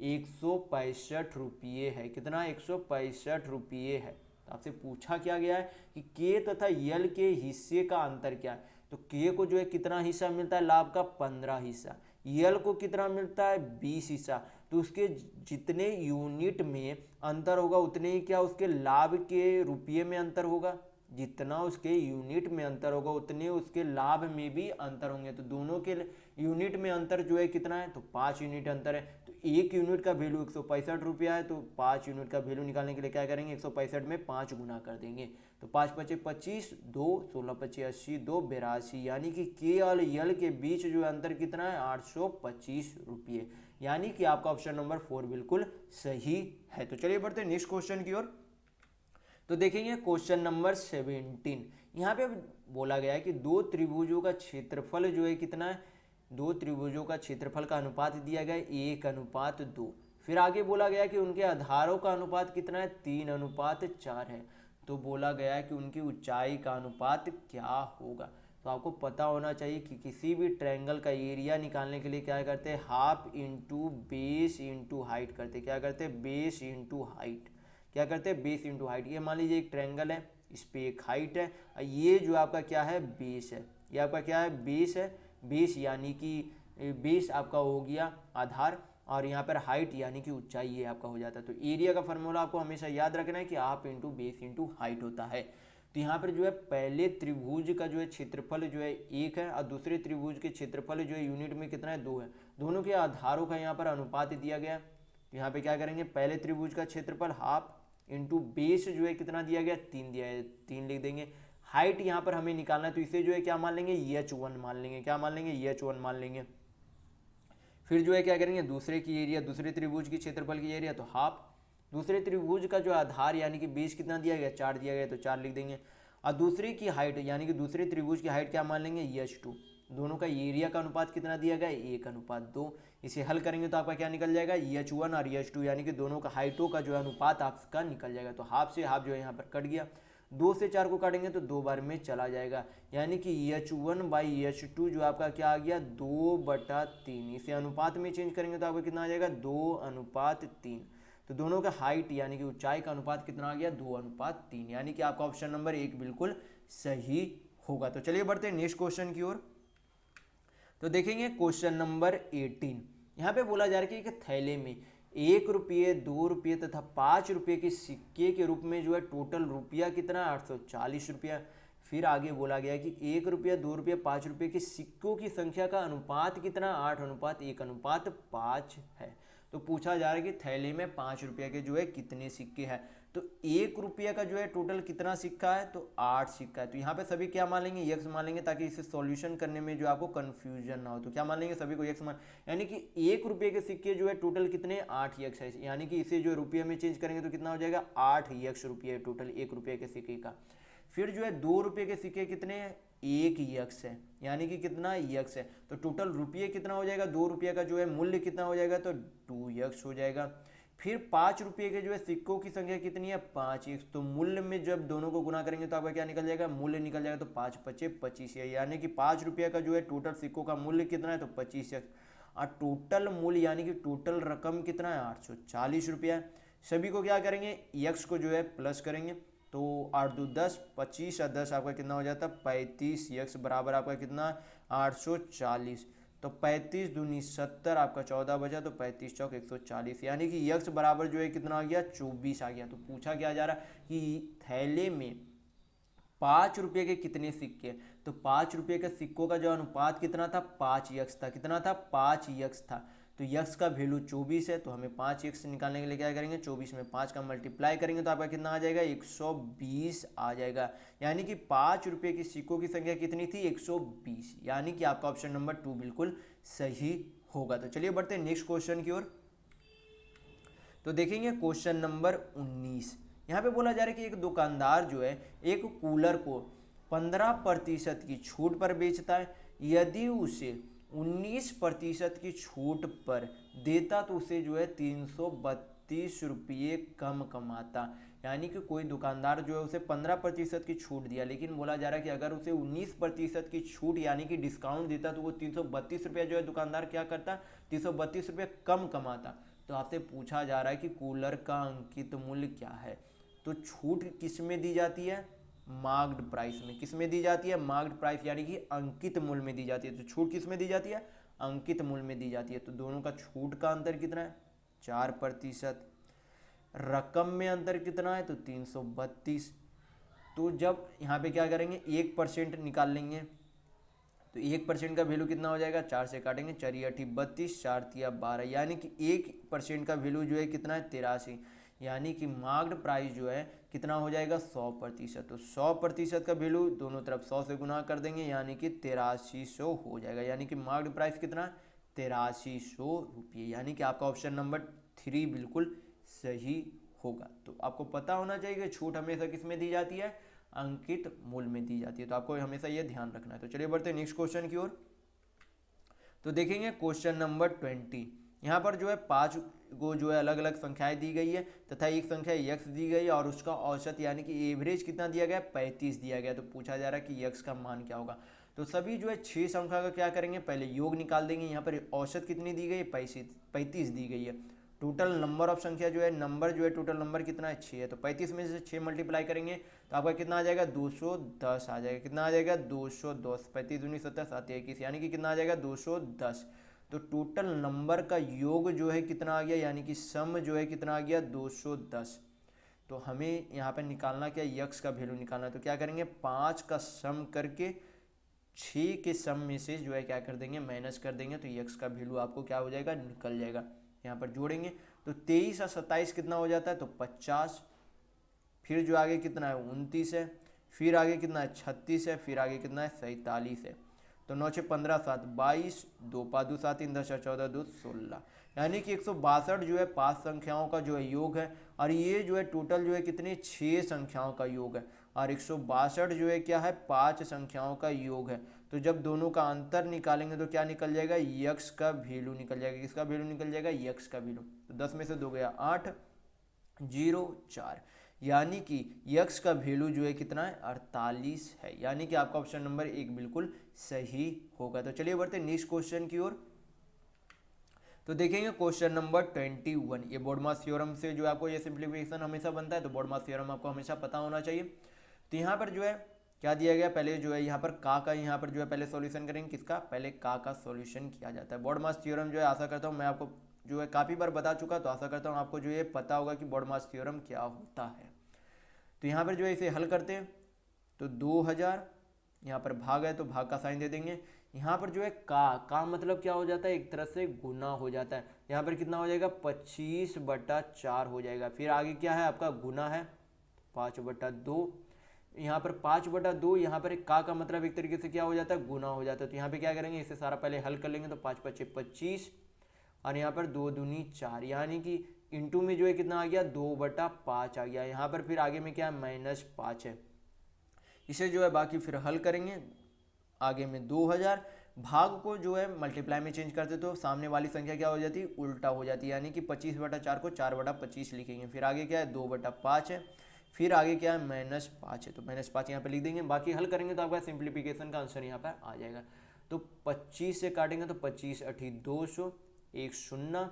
165 रुपये है। कितना, 165 रुपये है। तो आपसे पूछा क्या गया है कि के तथा यल के हिस्से का अंतर क्या है। तो के को जो है कितना हिस्सा मिलता है, लाभ का 15 हिस्सा, यल को कितना मिलता है, 20 हिस्सा। तो उसके जितने यूनिट में अंतर होगा उतने ही क्या उसके लाभ के रुपये में अंतर होगा, जितना उसके यूनिट में अंतर होगा उतने उसके लाभ में भी अंतर होंगे। तो दोनों के यूनिट में अंतर जो है कितना है, तो 5 यूनिट अंतर है। तो 1 यूनिट का वैल्यू 165 रुपया है, तो 5 यूनिट का वैल्यू निकालने के लिए क्या करेंगे, 165 में 5 गुना कर देंगे। तो 5 पचे 25, 2 16 पचे 80, 2 82, यानी कि के और यल के बीच जो अंतर कितना है, 825 रुपये। यानी कि आपका ऑप्शन नंबर 4 बिल्कुल सही है। तो चलिए बढ़ते हैं नेक्स्ट क्वेश्चन की ओर। तो देखेंगे क्वेश्चन नंबर 17। यहाँ पे बोला गया है कि दो त्रिभुजों का क्षेत्रफल जो है कितना है, दो त्रिभुजों का क्षेत्रफल का अनुपात दिया गया है 1:2। फिर आगे बोला गया कि उनके आधारों का अनुपात कितना है, 3:4 है। तो बोला गया है कि उनकी ऊंचाई का अनुपात क्या होगा। तो आपको पता होना चाहिए कि किसी भी ट्रायंगल का एरिया निकालने के लिए क्या करते हैं, half into base into height करते। क्या करते हैं, बेस इंटू हाइट। क्या करते हैं, बेस इंटू हाइट। ये मान लीजिए एक ट्रायंगल है, इस पे एक हाइट है, ये जो आपका क्या है, बेस है। ये आपका क्या है, बेस है। बेस यानी कि बेस आपका हो गया आधार, और यहाँ पर हाइट यानी कि ऊंचाई, ये आपका हो जाता है। तो एरिया का फॉर्मूला आपको हमेशा याद रखना है कि half into base into height होता है। तो यहाँ पर जो है पहले त्रिभुज का जो है क्षेत्रफल जो है 1 है, और दूसरे त्रिभुज के क्षेत्रफल जो है यूनिट में कितना है, 2 है। दोनों के आधारों का यहाँ पर अनुपात दिया गया। तो यहाँ पे क्या करेंगे, पहले त्रिभुज का क्षेत्रफल हाफ इंटू बेस जो है कितना दिया गया, 3 दिया है, 3 लिख देंगे। हाइट यहाँ पर हमें निकालना है, तो इसे जो है क्या मान लेंगे, h1 मान लेंगे। क्या मान लेंगे, h1 मान लेंगे। फिर जो है क्या करेंगे, दूसरे की एरिया, दूसरे त्रिभुज की क्षेत्रफल की एरिया, तो हाफ। दूसरे त्रिभुज का जो आधार यानी कि बेस कितना दिया गया, 4 दिया गया, तो 4 लिख देंगे। और दूसरे की हाइट यानी कि दूसरे त्रिभुज की हाइट क्या मान लेंगे, h2। दोनों का एरिया का अनुपात कितना दिया गया, 1:2। इसे हल करेंगे तो आपका क्या निकल जाएगा, h1 और h2, यानी कि दोनों का हाइटों का जो है अनुपात आपका निकल जाएगा। तो हाफ से हाफ जो है यहाँ पर कट गया। 2 से 4 को काटेंगे तो 2 बार में चला जाएगा, यानी कि h1/h2 जो आपका क्या आ गया, 2/3। इसे अनुपात में चेंज करेंगे तो आपका कितना आ जाएगा, 2:3। तो दोनों का हाइट यानी कि ऊंचाई का अनुपात कितना आ गया, 2:3, यानी कि आपका ऑप्शन नंबर 1 बिल्कुल सही होगा। तो चलिए बढ़ते हैं नेक्स्ट क्वेश्चन की ओर। तो देखेंगे क्वेश्चन नंबर 18। यहाँ पे बोला जा रहा है कि एक थैले में 1 रुपये, 2 रुपये तथा 5 रुपये के सिक्के के रूप में जो है टोटल रुपया कितना, 840 रुपया। फिर आगे बोला गया कि 1 रुपया, 2 रुपये, 5 रुपये के सिक्कों की संख्या का अनुपात कितना, 8:1:5 है। तो पूछा जा रहा है कि थैले में 5 रुपये के जो है कितने सिक्के हैं। तो 1 रुपये का जो है टोटल कितना सिक्का है, तो 8 सिक्का है। तो यहाँ पे सभी क्या मान लेंगे, यक्स मान लेंगे, ताकि इसे सॉल्यूशन करने में जो आपको कंफ्यूजन ना हो। तो क्या मान लेंगे, सभी को यक्स मान, यानी कि 1 रुपये के सिक्के जो है टोटल कितने, 8 यक्स है। यानी कि इसे जो रुपये में चेंज करेंगे तो कितना हो जाएगा, 8 यक्स रुपये टोटल 1 रुपये के सिक्के का। फिर जो है 2 रुपये के सिक्के कितने हैं, 1 यक्स है, यानी कि कितना यक्स है। तो टोटल रुपये कितना हो जाएगा, 2 रुपये का जो है मूल्य कितना हो जाएगा, तो 2 यक्स हो जाएगा। फिर 5 रुपये के जो है सिक्कों की संख्या कितनी है, 5 यक्स। तो मूल्य में जब दोनों को गुना करेंगे तो आपका क्या निकल जाएगा, मूल्य निकल जाएगा। तो 5 पचे 25 है, यानी कि 5 रुपये का जो है टोटल सिक्कों का मूल्य कितना है, तो 25 यक्स। और टोटल मूल्य यानी कि टोटल रकम कितना है, 840 रुपया है। सभी को क्या करेंगे, यक्स को जो है प्लस करेंगे, तो 8 2 10, 25 और 10 आपका कितना हो जाता है, 35 यक्स बराबर आपका कितना, 840। तो 35 दूनी 70, आपका 14 बचा, तो 35 चौक 140, यानी कि यक्स बराबर जो है कितना आ गया, 24 आ गया। तो पूछा क्या जा रहा कि थैले में 5 रुपये के कितने सिक्के, तो 5 रुपये के सिक्कों का जो अनुपात कितना था, 5 यक्स था। कितना था, 5 यक्स था। तो यक्स का वैल्यू 24 है, तो हमें 5 यक्स निकालने के लिए क्या करेंगे, 24 में 5 का मल्टीप्लाई करेंगे तो आपका कितना आ जाएगा, 120 आ जाएगा। यानी कि 5 रुपये की सिक्कों की संख्या कितनी थी, 120, यानी कि आपका ऑप्शन नंबर 2 बिल्कुल सही होगा। तो चलिए बढ़ते हैं नेक्स्ट क्वेश्चन की ओर। तो देखेंगे क्वेश्चन नंबर 19। यहाँ पे बोला जा रहा है कि एक दुकानदार जो है एक कूलर को 15% की छूट पर बेचता है। यदि उसे 19% की छूट पर देता तो उसे जो है 332 रुपये कम कमाता। यानी कि कोई दुकानदार जो है उसे 15% की छूट दिया, लेकिन बोला जा रहा है कि अगर उसे 19% की छूट यानी कि डिस्काउंट देता तो वो 332 रुपया जो है दुकानदार क्या करता, 332 रुपये कम कमाता। तो आपसे पूछा जा रहा है कि कूलर का अंकित मूल्य क्या है। तो छूट किस में दी जाती है, मार्क्ड प्राइस में। किस में दी जाती है, मार्क्ड प्राइस, यानी कि अंकित मूल्य में दी जाती है। तो छूट किस में दी जाती है, अंकित मूल्य में दी जाती है। तो दोनों का छूट का अंतर कितना है, 4%। रकम में अंतर कितना है, तो 332। तो जब यहाँ पे क्या करेंगे 1% निकाल लेंगे, तो 1% का वैल्यू कितना हो जाएगा, 4 से काटेंगे, 4 अठी 32, 4 तिया 12, यानी कि 1% का वैल्यू जो है कितना है 83, यानी कि मार्क्ड प्राइस जो है कितना हो जाएगा 100%। तो 100% का वैल्यू दोनों तरफ 100 से गुना कर देंगे, यानी कि 8300 हो जाएगा, यानी कि मार्क्ड प्राइस कितना 8300 रुपये, यानी कि आपका ऑप्शन नंबर 3 बिल्कुल सही होगा। तो आपको पता होना चाहिए कि छूट हमेशा किस में दी जाती है, अंकित मूल्य में दी जाती है, तो आपको हमेशा ये ध्यान रखना है। तो चलिए बढ़ते हैं नेक्स्ट क्वेश्चन की ओर। तो देखेंगे क्वेश्चन नंबर 20। यहाँ पर जो है 5 को जो है अलग अलग संख्याएं दी गई है तथा एक संख्या यक्स दी गई है और उसका औसत यानी कि एवरेज कितना दिया गया 35 दिया गया। तो पूछा जा रहा है कि यक्स का मान क्या होगा। तो सभी जो है 6 संख्या का क्या करेंगे, पहले योग निकाल देंगे। यहाँ पर औसत कितनी दी गई है 35 दी गई है। टोटल नंबर ऑफ संख्या जो है नंबर जो है टोटल नंबर कितना है 6 है। तो 35 में से 6 मल्टीप्लाई करेंगे तो आपका कितना आ जाएगा 210 आ जाएगा। कितना आ जाएगा 210, 35 दूनी 27 7 21, यानी कि कितना आ जाएगा 210। तो टोटल नंबर का योग जो है कितना आ गया, यानी कि सम जो है कितना आ गया 210। तो हमें यहाँ पर निकालना क्या, यक्स का वैल्यू निकालना। तो क्या करेंगे 5 का सम करके 6 के सम में से जो है क्या कर देंगे माइनस कर देंगे, तो यक्स का वैल्यू आपको क्या हो जाएगा निकल जाएगा। यहाँ पर जोड़ेंगे तो 23 और 27 कितना हो जाता है, तो 50। फिर जो आगे कितना है 29 है, फिर आगे कितना है 36 है, फिर आगे कितना है 47 है। तो 9 6 15 7 22, 2 5 2 7 3 10 14 2 16, यानी कि 162 जो है 5 संख्याओं का जो है योग है। और ये जो है टोटल जो है कितनी 6 संख्याओं का योग है और 162 जो है क्या है 5 संख्याओं का योग है। तो जब दोनों का अंतर निकालेंगे तो क्या निकल जाएगा, यक्स का वैल्यू निकल जाएगा। किसका वैल्यू निकल जाएगा, यक्स का वैल्यू। तो 10 में से 2 गया 8 0 4, यानी कि यक्स का वैल्यू जो है कितना है 48 है, यानी कि आपका ऑप्शन नंबर 1 बिल्कुल सही होगा। तो चलिए बढ़ते नेक्स्ट क्वेश्चन की ओर। तो देखेंगे क्वेश्चन नंबर 21। ये बोर्डमास थ्योरम से जो आपको ये सिंप्लीफिकेशन हमेशा बनता है, तो बोर्डमास थ्योरम आपको हमेशा पता होना चाहिए। तो यहाँ पर जो है क्या दिया गया, पहले जो है यहाँ पर का यहाँ पर जो है पहले सॉल्यूशन करेंगे। किसका, पहले का सॉल्यूशन किया जाता है। बोर्डमास थ्योरम जो है आशा करता हूँ मैं आपको जो है काफ़ी बार बता चुका, तो आशा करता हूँ आपको जो ये पता होगा कि बोर्डमास थ्योरम क्या होता है। तो यहाँ पर जो है इसे हल करते हैं तो 2000 यहाँ पर भाग है तो भाग का साइन दे देंगे। यहाँ पर जो है का मतलब क्या हो जाता है, एक तरह से गुना हो जाता है। यहाँ पर कितना हो जाएगा 25/4 हो जाएगा। फिर आगे क्या है आपका गुना है 5/2, यहाँ पर 5/2, यहाँ पर का मतलब एक तरीके से क्या हो जाता है गुना हो जाता है। तो यहाँ पे क्या करेंगे, इसे सारा पहले हल कर लेंगे तो 5 5 25 और यहाँ पर 2 दूनी 4, यानी कि इंटू में जो है कितना आ गया 2/5 आ गया। यहाँ पर फिर आगे में क्या है -5 है। इसे जो है बाकी फिर हल करेंगे। आगे में 2000 भाग को जो है मल्टीप्लाई में चेंज करते तो सामने वाली संख्या क्या हो जाती है उल्टा हो जाती है, यानी कि 25/4 को 4/25 लिखेंगे। फिर आगे क्या है 2/5 है, फिर आगे क्या है -5 है, तो -5 यहाँ पे लिख देंगे। बाकी हल करेंगे तो आपका सिंप्लीफिकेशन का आंसर यहाँ पर आ जाएगा। तो 25 से काटेंगे तो 25 8 200, 1 0,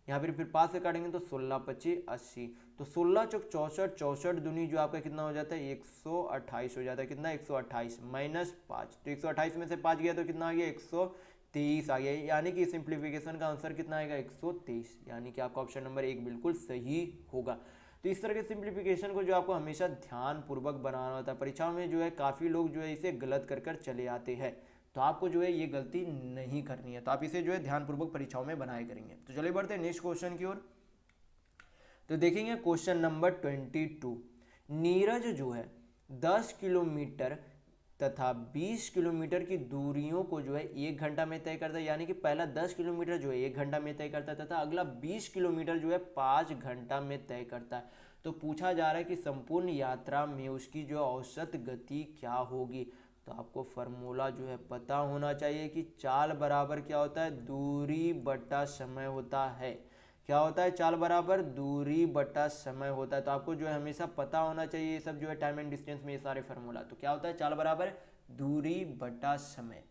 यहाँ फिर 5 से काटेंगे तो 16 25 80, तो 16 चौक 64, 64 दूनी जो आपका कितना हो जाता है 128 हो जाता है। कितना 128 -5, तो 128 में से 5 गया तो कितना आ गया 123 आ गया, यानी कि सिंप्लीफिकेशन का आंसर कितना आएगा 123, यानी कि आपका ऑप्शन नंबर 1 बिल्कुल सही होगा। तो इस तरह के सिंप्लीफिकेशन को जो आपको हमेशा ध्यानपूर्वक बनाना होता है। परीक्षाओं में जो है काफ़ी लोग जो है इसे गलत कर चले आते हैं, तो आपको जो है ये गलती नहीं करनी है। तो आप इसे जो है ध्यानपूर्वक परीक्षाओं में बनाए करेंगे। तो चलिए बढ़ते हैं नेक्स्ट क्वेश्चन की ओर। तो देखेंगे क्वेश्चन नंबर 22। नीरज जो है 10 किलोमीटर तथा 20 किलोमीटर की दूरियों को जो है 1 घंटा में तय करता है, यानी कि पहला 10 किलोमीटर जो है 1 घंटा में तय करता है तथा अगला 20 किलोमीटर जो है 5 घंटा में तय करता है। तो पूछा जा रहा है कि संपूर्ण यात्रा में उसकी जो औसत गति क्या होगी। तो आपको फार्मूला जो है पता होना चाहिए कि चाल बराबर क्या होता है दूरी बटा समय होता है। क्या होता है, चाल बराबर दूरी बटा समय होता है। तो आपको जो है हमेशा पता होना चाहिए ये सब जो है टाइम एंड डिस्टेंस में ये सारे फार्मूला। तो क्या होता है चाल बराबर दूरी बटा समय।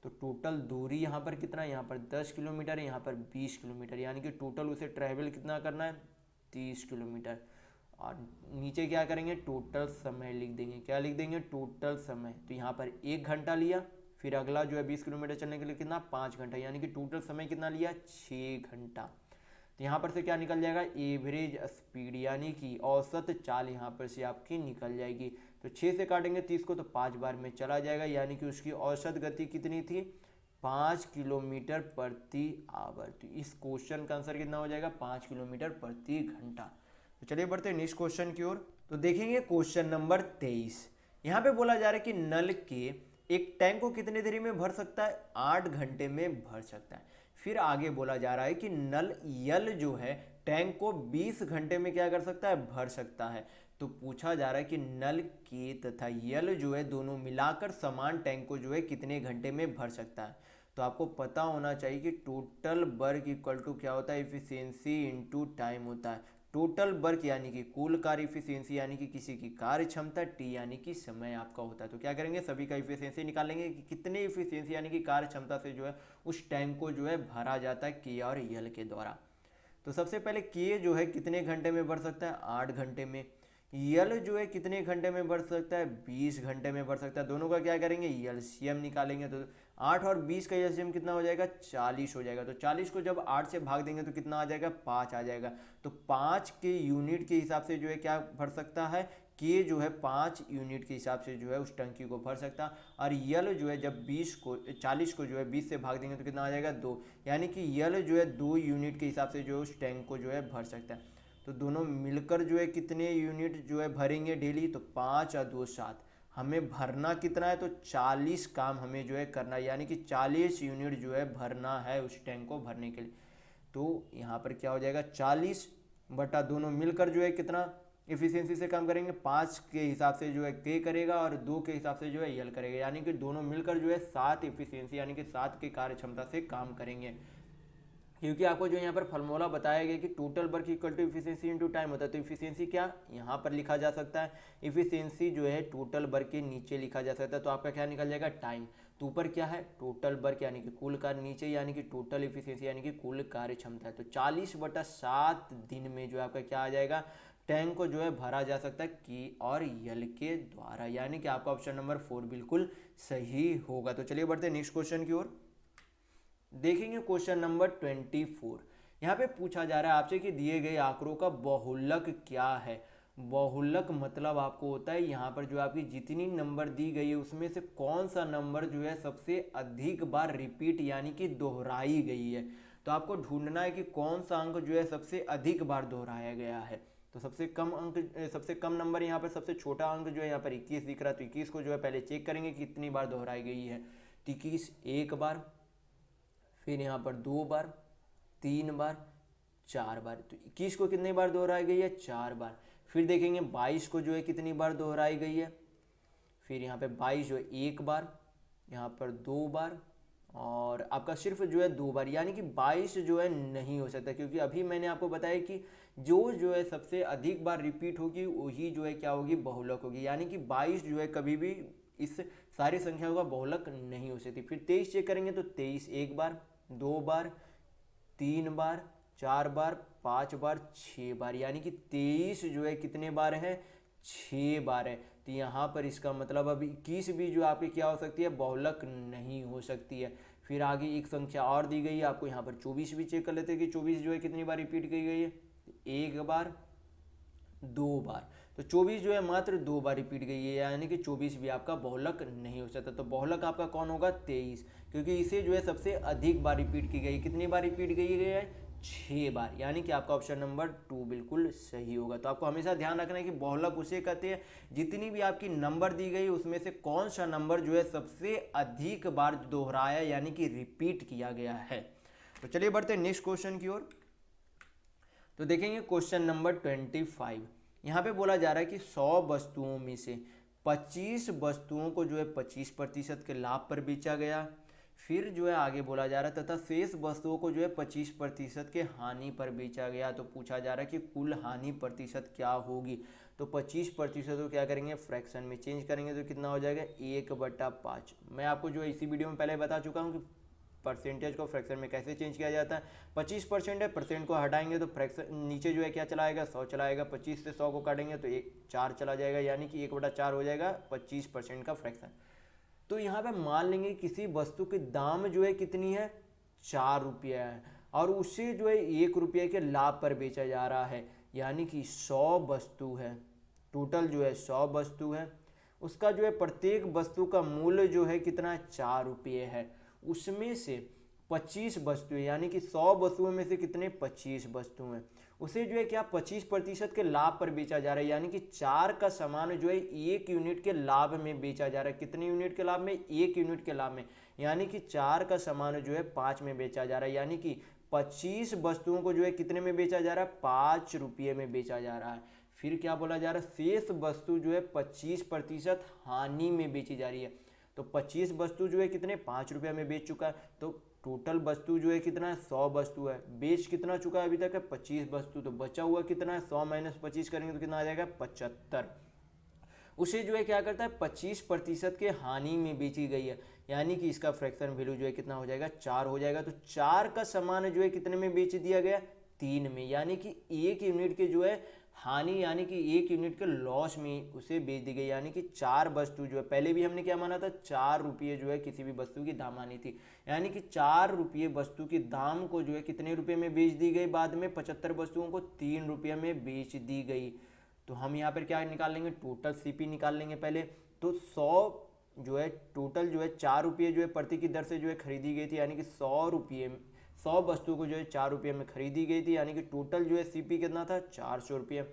तो टोटल दूरी यहाँ पर कितना है, यहाँ पर 10 किलोमीटर है, यहाँ पर 20 किलोमीटर, यानी कि टोटल उसे ट्रैवल कितना करना है 30 किलोमीटर। और नीचे क्या करेंगे टोटल समय लिख देंगे। क्या लिख देंगे टोटल समय। तो यहाँ पर 1 घंटा लिया, फिर अगला जो है 20 किलोमीटर चलने के लिए कितना 5 घंटा, यानी कि टोटल समय कितना लिया 6 घंटा। तो यहाँ पर से क्या निकल जाएगा एवरेज स्पीड, यानी कि औसत चाल यहाँ पर से आपकी निकल जाएगी। तो 6 से काटेंगे 30 को तो 5 बार में चला जाएगा, यानी कि उसकी औसत गति कितनी थी 5 किलोमीटर प्रति आवर। तो इस क्वेश्चन का आंसर कितना हो जाएगा 5 किलोमीटर प्रति घंटा। तो चलिए बढ़ते हैं नेक्स्ट क्वेश्चन की ओर। तो देखेंगे क्वेश्चन नंबर 23। यहाँ पे बोला जा रहा है कि नल के एक टैंक को कितने देरी में भर सकता है 8 घंटे में भर सकता है। फिर आगे बोला जा रहा है कि नल यल जो है टैंक को 20 घंटे में क्या कर सकता है भर सकता है। तो पूछा जा रहा है कि नल के तथा यल जो है दोनों मिलाकर समान टैंक को जो है कितने घंटे में भर सकता है। तो आपको पता होना चाहिए कि टोटल वर्क इक्वल टू क्या होता है इफिशियंसी इनटू टाइम होता है। टोटल वर्क यानी कि कुल कार्य इफिशियंसी यानी कि किसी की कार्य क्षमता, टी यानी कि समय आपका होता है। तो क्या करेंगे सभी का इफिशियंसी निकालेंगे कि कितने इफिशियंसी यानी कि कार्य क्षमता से जो है उस टैंक को जो है भरा जाता है के और यल के द्वारा। तो सबसे पहले के जो है कितने घंटे में भर सकता है 8 घंटे में। यल जो है कितने घंटे में बढ़ सकता है 20 घंटे में बढ़ सकता है। दोनों का क्या करेंगे एलसीएम निकालेंगे। तो 8 और 20 का एलसीएम कितना हो जाएगा 40 हो जाएगा। तो 40 को जब 8 से भाग देंगे तो कितना आ जाएगा 5 आ जाएगा। तो 5 के यूनिट के हिसाब से जो है क्या भर सकता है के जो है 5 यूनिट के हिसाब से जो है उस टंकी को भर सकता है। और यल जो है जब 40 को जो है 20 से भाग देंगे तो कितना आ जाएगा 2, यानी कि यल जो है 2 यूनिट के हिसाब से जो है उस टैंक को जो है भर सकता है। तो दोनों मिलकर जो है कितने यूनिट जो है भरेंगे डेली, तो 5 और 2 7। हमें भरना कितना है तो 40 काम हमें जो है करना है, यानी कि 40 यूनिट जो है भरना है उस टैंक को भरने के लिए। तो यहाँ पर क्या हो जाएगा 40 बटा दोनों मिलकर जो है कितना इफिशियंसी से काम करेंगे 5 के हिसाब से जो है के करेगा और 2 के हिसाब से जो है यल करेगा, यानी कि दोनों मिलकर जो है 7 इफिशियंसी यानी कि 7 के कार्य क्षमता से काम करेंगे। क्योंकि आपको जो यहाँ पर फॉर्मूला बताया गया कि total work equal to efficiency into time होता है। तो इफिशियंसी क्या यहाँ पर लिखा जा सकता है, इफिशियंसी जो है टोटल वर्क के नीचे लिखा जा सकता है। तो आपका क्या निकल जाएगा टाइम। तो ऊपर क्या है टोटल वर्क यानी कि कुल कार्य, नीचे यानी कि टोटल इफिशियंसी यानी कि कुल कार्य क्षमता है। तो 40/7 दिन में जो है आपका क्या आ जाएगा टैंक को जो है भरा जा सकता है की और यल के द्वारा, यानी कि आपका ऑप्शन नंबर 4 बिल्कुल सही होगा। तो चलिए बढ़ते हैं नेक्स्ट क्वेश्चन की ओर। देखेंगे क्वेश्चन नंबर 24। यहाँ पे पूछा जा रहा है आपसे कि दिए गए आंकड़ों का बहुलक क्या है। बहुलक मतलब आपको होता है यहाँ पर जो आपकी जितनी नंबर दी गई है उसमें से कौन सा नंबर जो है सबसे अधिक बार रिपीट यानी कि दोहराई गई है। तो आपको ढूंढना है कि कौन सा अंक जो है सबसे अधिक बार दोहराया गया है। तो सबसे कम अंक, सबसे कम नंबर यहाँ पर सबसे छोटा अंक जो है यहाँ पर 21 दिख रहा है। तो 21 को जो है पहले चेक करेंगे कि कितनी बार दोहराई गई है। 21 एक बार, फिर यहाँ पर 2 बार, 3 बार, 4 बार। तो 21 को कितनी बार दोहराई गई है 4 बार। फिर देखेंगे 22 को जो है कितनी बार दोहराई गई है। फिर यहाँ पे 22 जो है 1 बार, यहाँ पर 2 बार और आपका सिर्फ जो है 2 बार, यानी कि 22 जो है नहीं हो सकता। क्योंकि अभी मैंने आपको बताया कि जो है सबसे अधिक बार रिपीट होगी वही जो है क्या होगी बहुलक होगी, यानी कि 22 जो है कभी भी इस सारी संख्याओं का बहुलक नहीं हो सकती। फिर 23 चेक करेंगे तो 23 एक बार, 2 बार, 3 बार, 4 बार, 5 बार, 6 बार, यानी कि 23 जो है कितने बार है 6 बार है। तो यहाँ पर इसका मतलब अब 21 भी जो आपकी क्या हो सकती है बहुलक नहीं हो सकती है। फिर आगे एक संख्या और दी गई है आपको, यहाँ पर 24 भी चेक कर लेते हैं कि 24 जो है कितनी बार रिपीट की गई है 1 बार, 2 बार। तो 24 जो है मात्र 2 बार रिपीट गई है, यानी कि 24 भी आपका बहुलक नहीं हो सकता। तो बहुलक आपका कौन होगा 23, क्योंकि इसे जो है सबसे अधिक बार रिपीट की गई। कितनी बार रिपीट की गई है 6 बार, यानी कि आपका ऑप्शन नंबर 2 बिल्कुल सही होगा। तो आपको हमेशा ध्यान रखना है कि बहुलक उसे कहते हैं जितनी भी आपकी नंबर दी गई उसमें से कौन सा नंबर जो है सबसे अधिक बार दोहराया यानी कि रिपीट किया गया है। तो चलिए बढ़ते हैं नेक्स्ट क्वेश्चन की ओर। तो देखेंगे क्वेश्चन नंबर 25। यहाँ पे बोला जा रहा है कि 100 वस्तुओं में से 25 वस्तुओं को जो है 25% के लाभ पर बेचा गया। फिर जो है आगे बोला जा रहा है तथा शेष वस्तुओं को जो है 25% के हानि पर बेचा गया। तो पूछा जा रहा है कि कुल हानि प्रतिशत क्या होगी। तो 25% को क्या करेंगे फ्रैक्शन में चेंज करेंगे तो कितना हो जाएगा 1/5। मैं आपको जो है इसी वीडियो में पहले बता चुका हूँ कि परसेंटेज को फ्रैक्शन में कैसे चेंज किया जाता है। 25% है, परसेंट को हटाएंगे तो फ्रैक्शन नीचे जो है क्या चला आएगा 100 चला आएगा। 25 से 100 को काटेंगे तो 4 चला जाएगा, यानी कि 1/4 हो जाएगा 25% का फ्रैक्शन। तो यहाँ पे मान लेंगे किसी वस्तु के दाम जो है कितनी है 4 रुपया है और उसे जो है 1 रुपये के लाभ पर बेचा जा रहा है, यानी कि 100 वस्तु है, टोटल जो है 100 वस्तु है। उसका जो है प्रत्येक वस्तु का मूल्य जो है कितना 4 रुपये है। उसमें से 25 वस्तुएं यानी कि 100 वस्तुओं में से कितने 25 वस्तुएं उसे जो है क्या 25% के लाभ पर बेचा जा रहा है, यानी कि 4 का सामान जो है 1 यूनिट के लाभ में बेचा जा रहा है। कितने यूनिट के लाभ में? 1 यूनिट के लाभ में, यानी कि 4 का सामान जो है 5 में बेचा जा रहा है, यानी कि 25 वस्तुओं को जो है कितने में बेचा जा रहा है 5 रुपये में बेचा जा रहा है। फिर क्या बोला जा रहा है, शेष वस्तु जो है 25% हानि में बेची जा रही है। तो 25 वस्तु जो है कितने 5 रुपये में बेच चुका है, तो टोटल वस्तु जो है कितना है 100 वस्तु है, बेच कितना चुका है अभी तक है 25 वस्तु, तो बचा हुआ कितना है 100 माइनस 25 करेंगे तो कितना आ जाएगा 75। उसे जो है क्या करता है 25% के हानि में बेची गई है, यानी कि इसका फ्रैक्शन वैल्यू जो है कितना हो जाएगा 4 हो जाएगा। तो 4 का सामान जो है कितने में बेच दिया गया 3 में, यानी कि 1 यूनिट के जो है हानि यानी कि 1 यूनिट के लॉस में उसे बेच दी गई, यानी कि 4 वस्तु जो है पहले भी हमने क्या माना था 4 रुपये जो है किसी भी वस्तु की दाम आनी थी, यानी कि 4 रुपये वस्तु की दाम को जो है कितने रुपये में बेच दी गई, बाद में 75 वस्तुओं को 3 रुपये में बेच दी गई। तो हम यहाँ पर क्या निकाल लेंगे टोटल सीपी निकाल लेंगे पहले। तो 100 जो है टोटल जो है 4 रुपये जो है प्रति की दर से जो है खरीदी गई थी, यानी कि 100 रुपये 100 वस्तु को जो है 4 रुपये में खरीदी गई थी, यानी कि टोटल जो है सीपी कितना था 400 रुपये।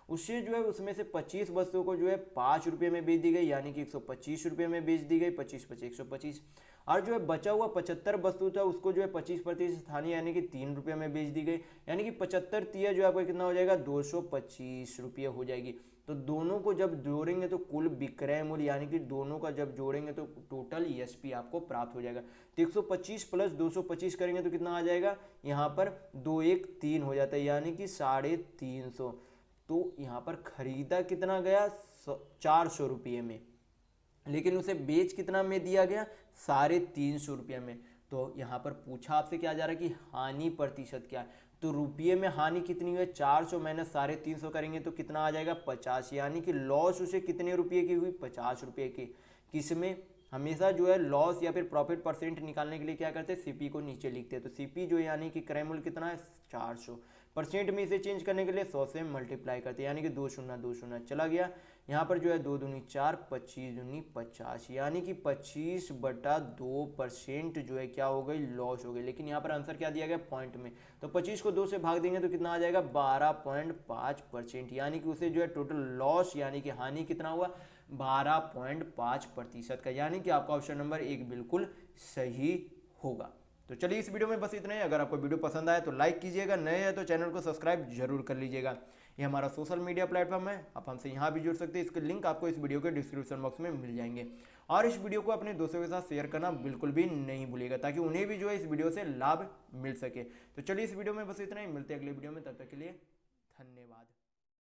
उससे जो है उसमें से 25 वस्तुओं को जो है 5 रुपये में बेच दी गई, यानी कि 125 रुपये में बेच दी गई, 25 25 125। और जो है बचा हुआ 75 वस्तु था उसको जो है 25% हानि यानी कि 3 रुपये में बेच दी गई, यानी कि 75 तिया जो है आपका कितना हो जाएगा 225 रुपये हो जाएगी। तो दोनों को जब जोड़ेंगे तो कुल विक्रय मूल्य यानी कि दोनों का जब जोड़ेंगे तो टोटल ईएसपी आपको प्राप्त हो जाएगा। तो 125 प्लस 225 करेंगे तो कितना आ जाएगा, यहाँ पर 213 हो जाता है, यानी कि 350। तो यहाँ पर खरीदा कितना गया 400 रुपये में, लेकिन उसे बेच कितना में दिया गया 350 रुपये में। तो यहाँ पर पूछा आपसे क्या जा रहा है कि हानि प्रतिशत क्या है, तो रुपये में हानि कितनी हुई 400 माइनस 350 करेंगे तो कितना आ जाएगा 50, यानी कि लॉस उसे कितने रुपये की हुई 50 रुपये की। किसमें हमेशा जो है लॉस या फिर प्रॉफिट परसेंट निकालने के लिए क्या करते हैं सीपी को नीचे लिखते हैं। तो सीपी जो यानी कि क्रय मूल्य कितना है 400, परसेंट में इसे चेंज करने के लिए 100 से मल्टीप्लाई करते हैं, यानी कि 2 शून्य 2 शून्य चला गया। यहाँ पर जो है 2 दूनी 4 25 दूनी 50, यानी कि 25/2% जो है क्या हो गई लॉस हो गई। लेकिन यहाँ पर आंसर क्या दिया गया पॉइंट में, तो 25 को 2 से भाग देंगे तो कितना आ जाएगा 12.5%, यानी कि उसे जो है टोटल लॉस यानी कि हानि कितना हुआ 12.5% का, यानी कि आपका ऑप्शन नंबर 1 बिल्कुल सही होगा। तो चलिए इस वीडियो में बस इतना ही। अगर आपको वीडियो पसंद आए तो लाइक कीजिएगा, नए हैं तो चैनल को सब्सक्राइब जरूर कर लीजिएगा। ये हमारा सोशल मीडिया प्लेटफॉर्म है, आप हमसे यहाँ भी जुड़ सकते हैं, इसके लिंक आपको इस वीडियो के डिस्क्रिप्शन बॉक्स में मिल जाएंगे। और इस वीडियो को अपने दोस्तों के साथ शेयर करना बिल्कुल भी नहीं भूलिएगा, ताकि उन्हें भी जो है इस वीडियो से लाभ मिल सके। तो चलिए इस वीडियो में बस इतना ही, मिलते हैं अगले वीडियो में, तब तक के लिए धन्यवाद।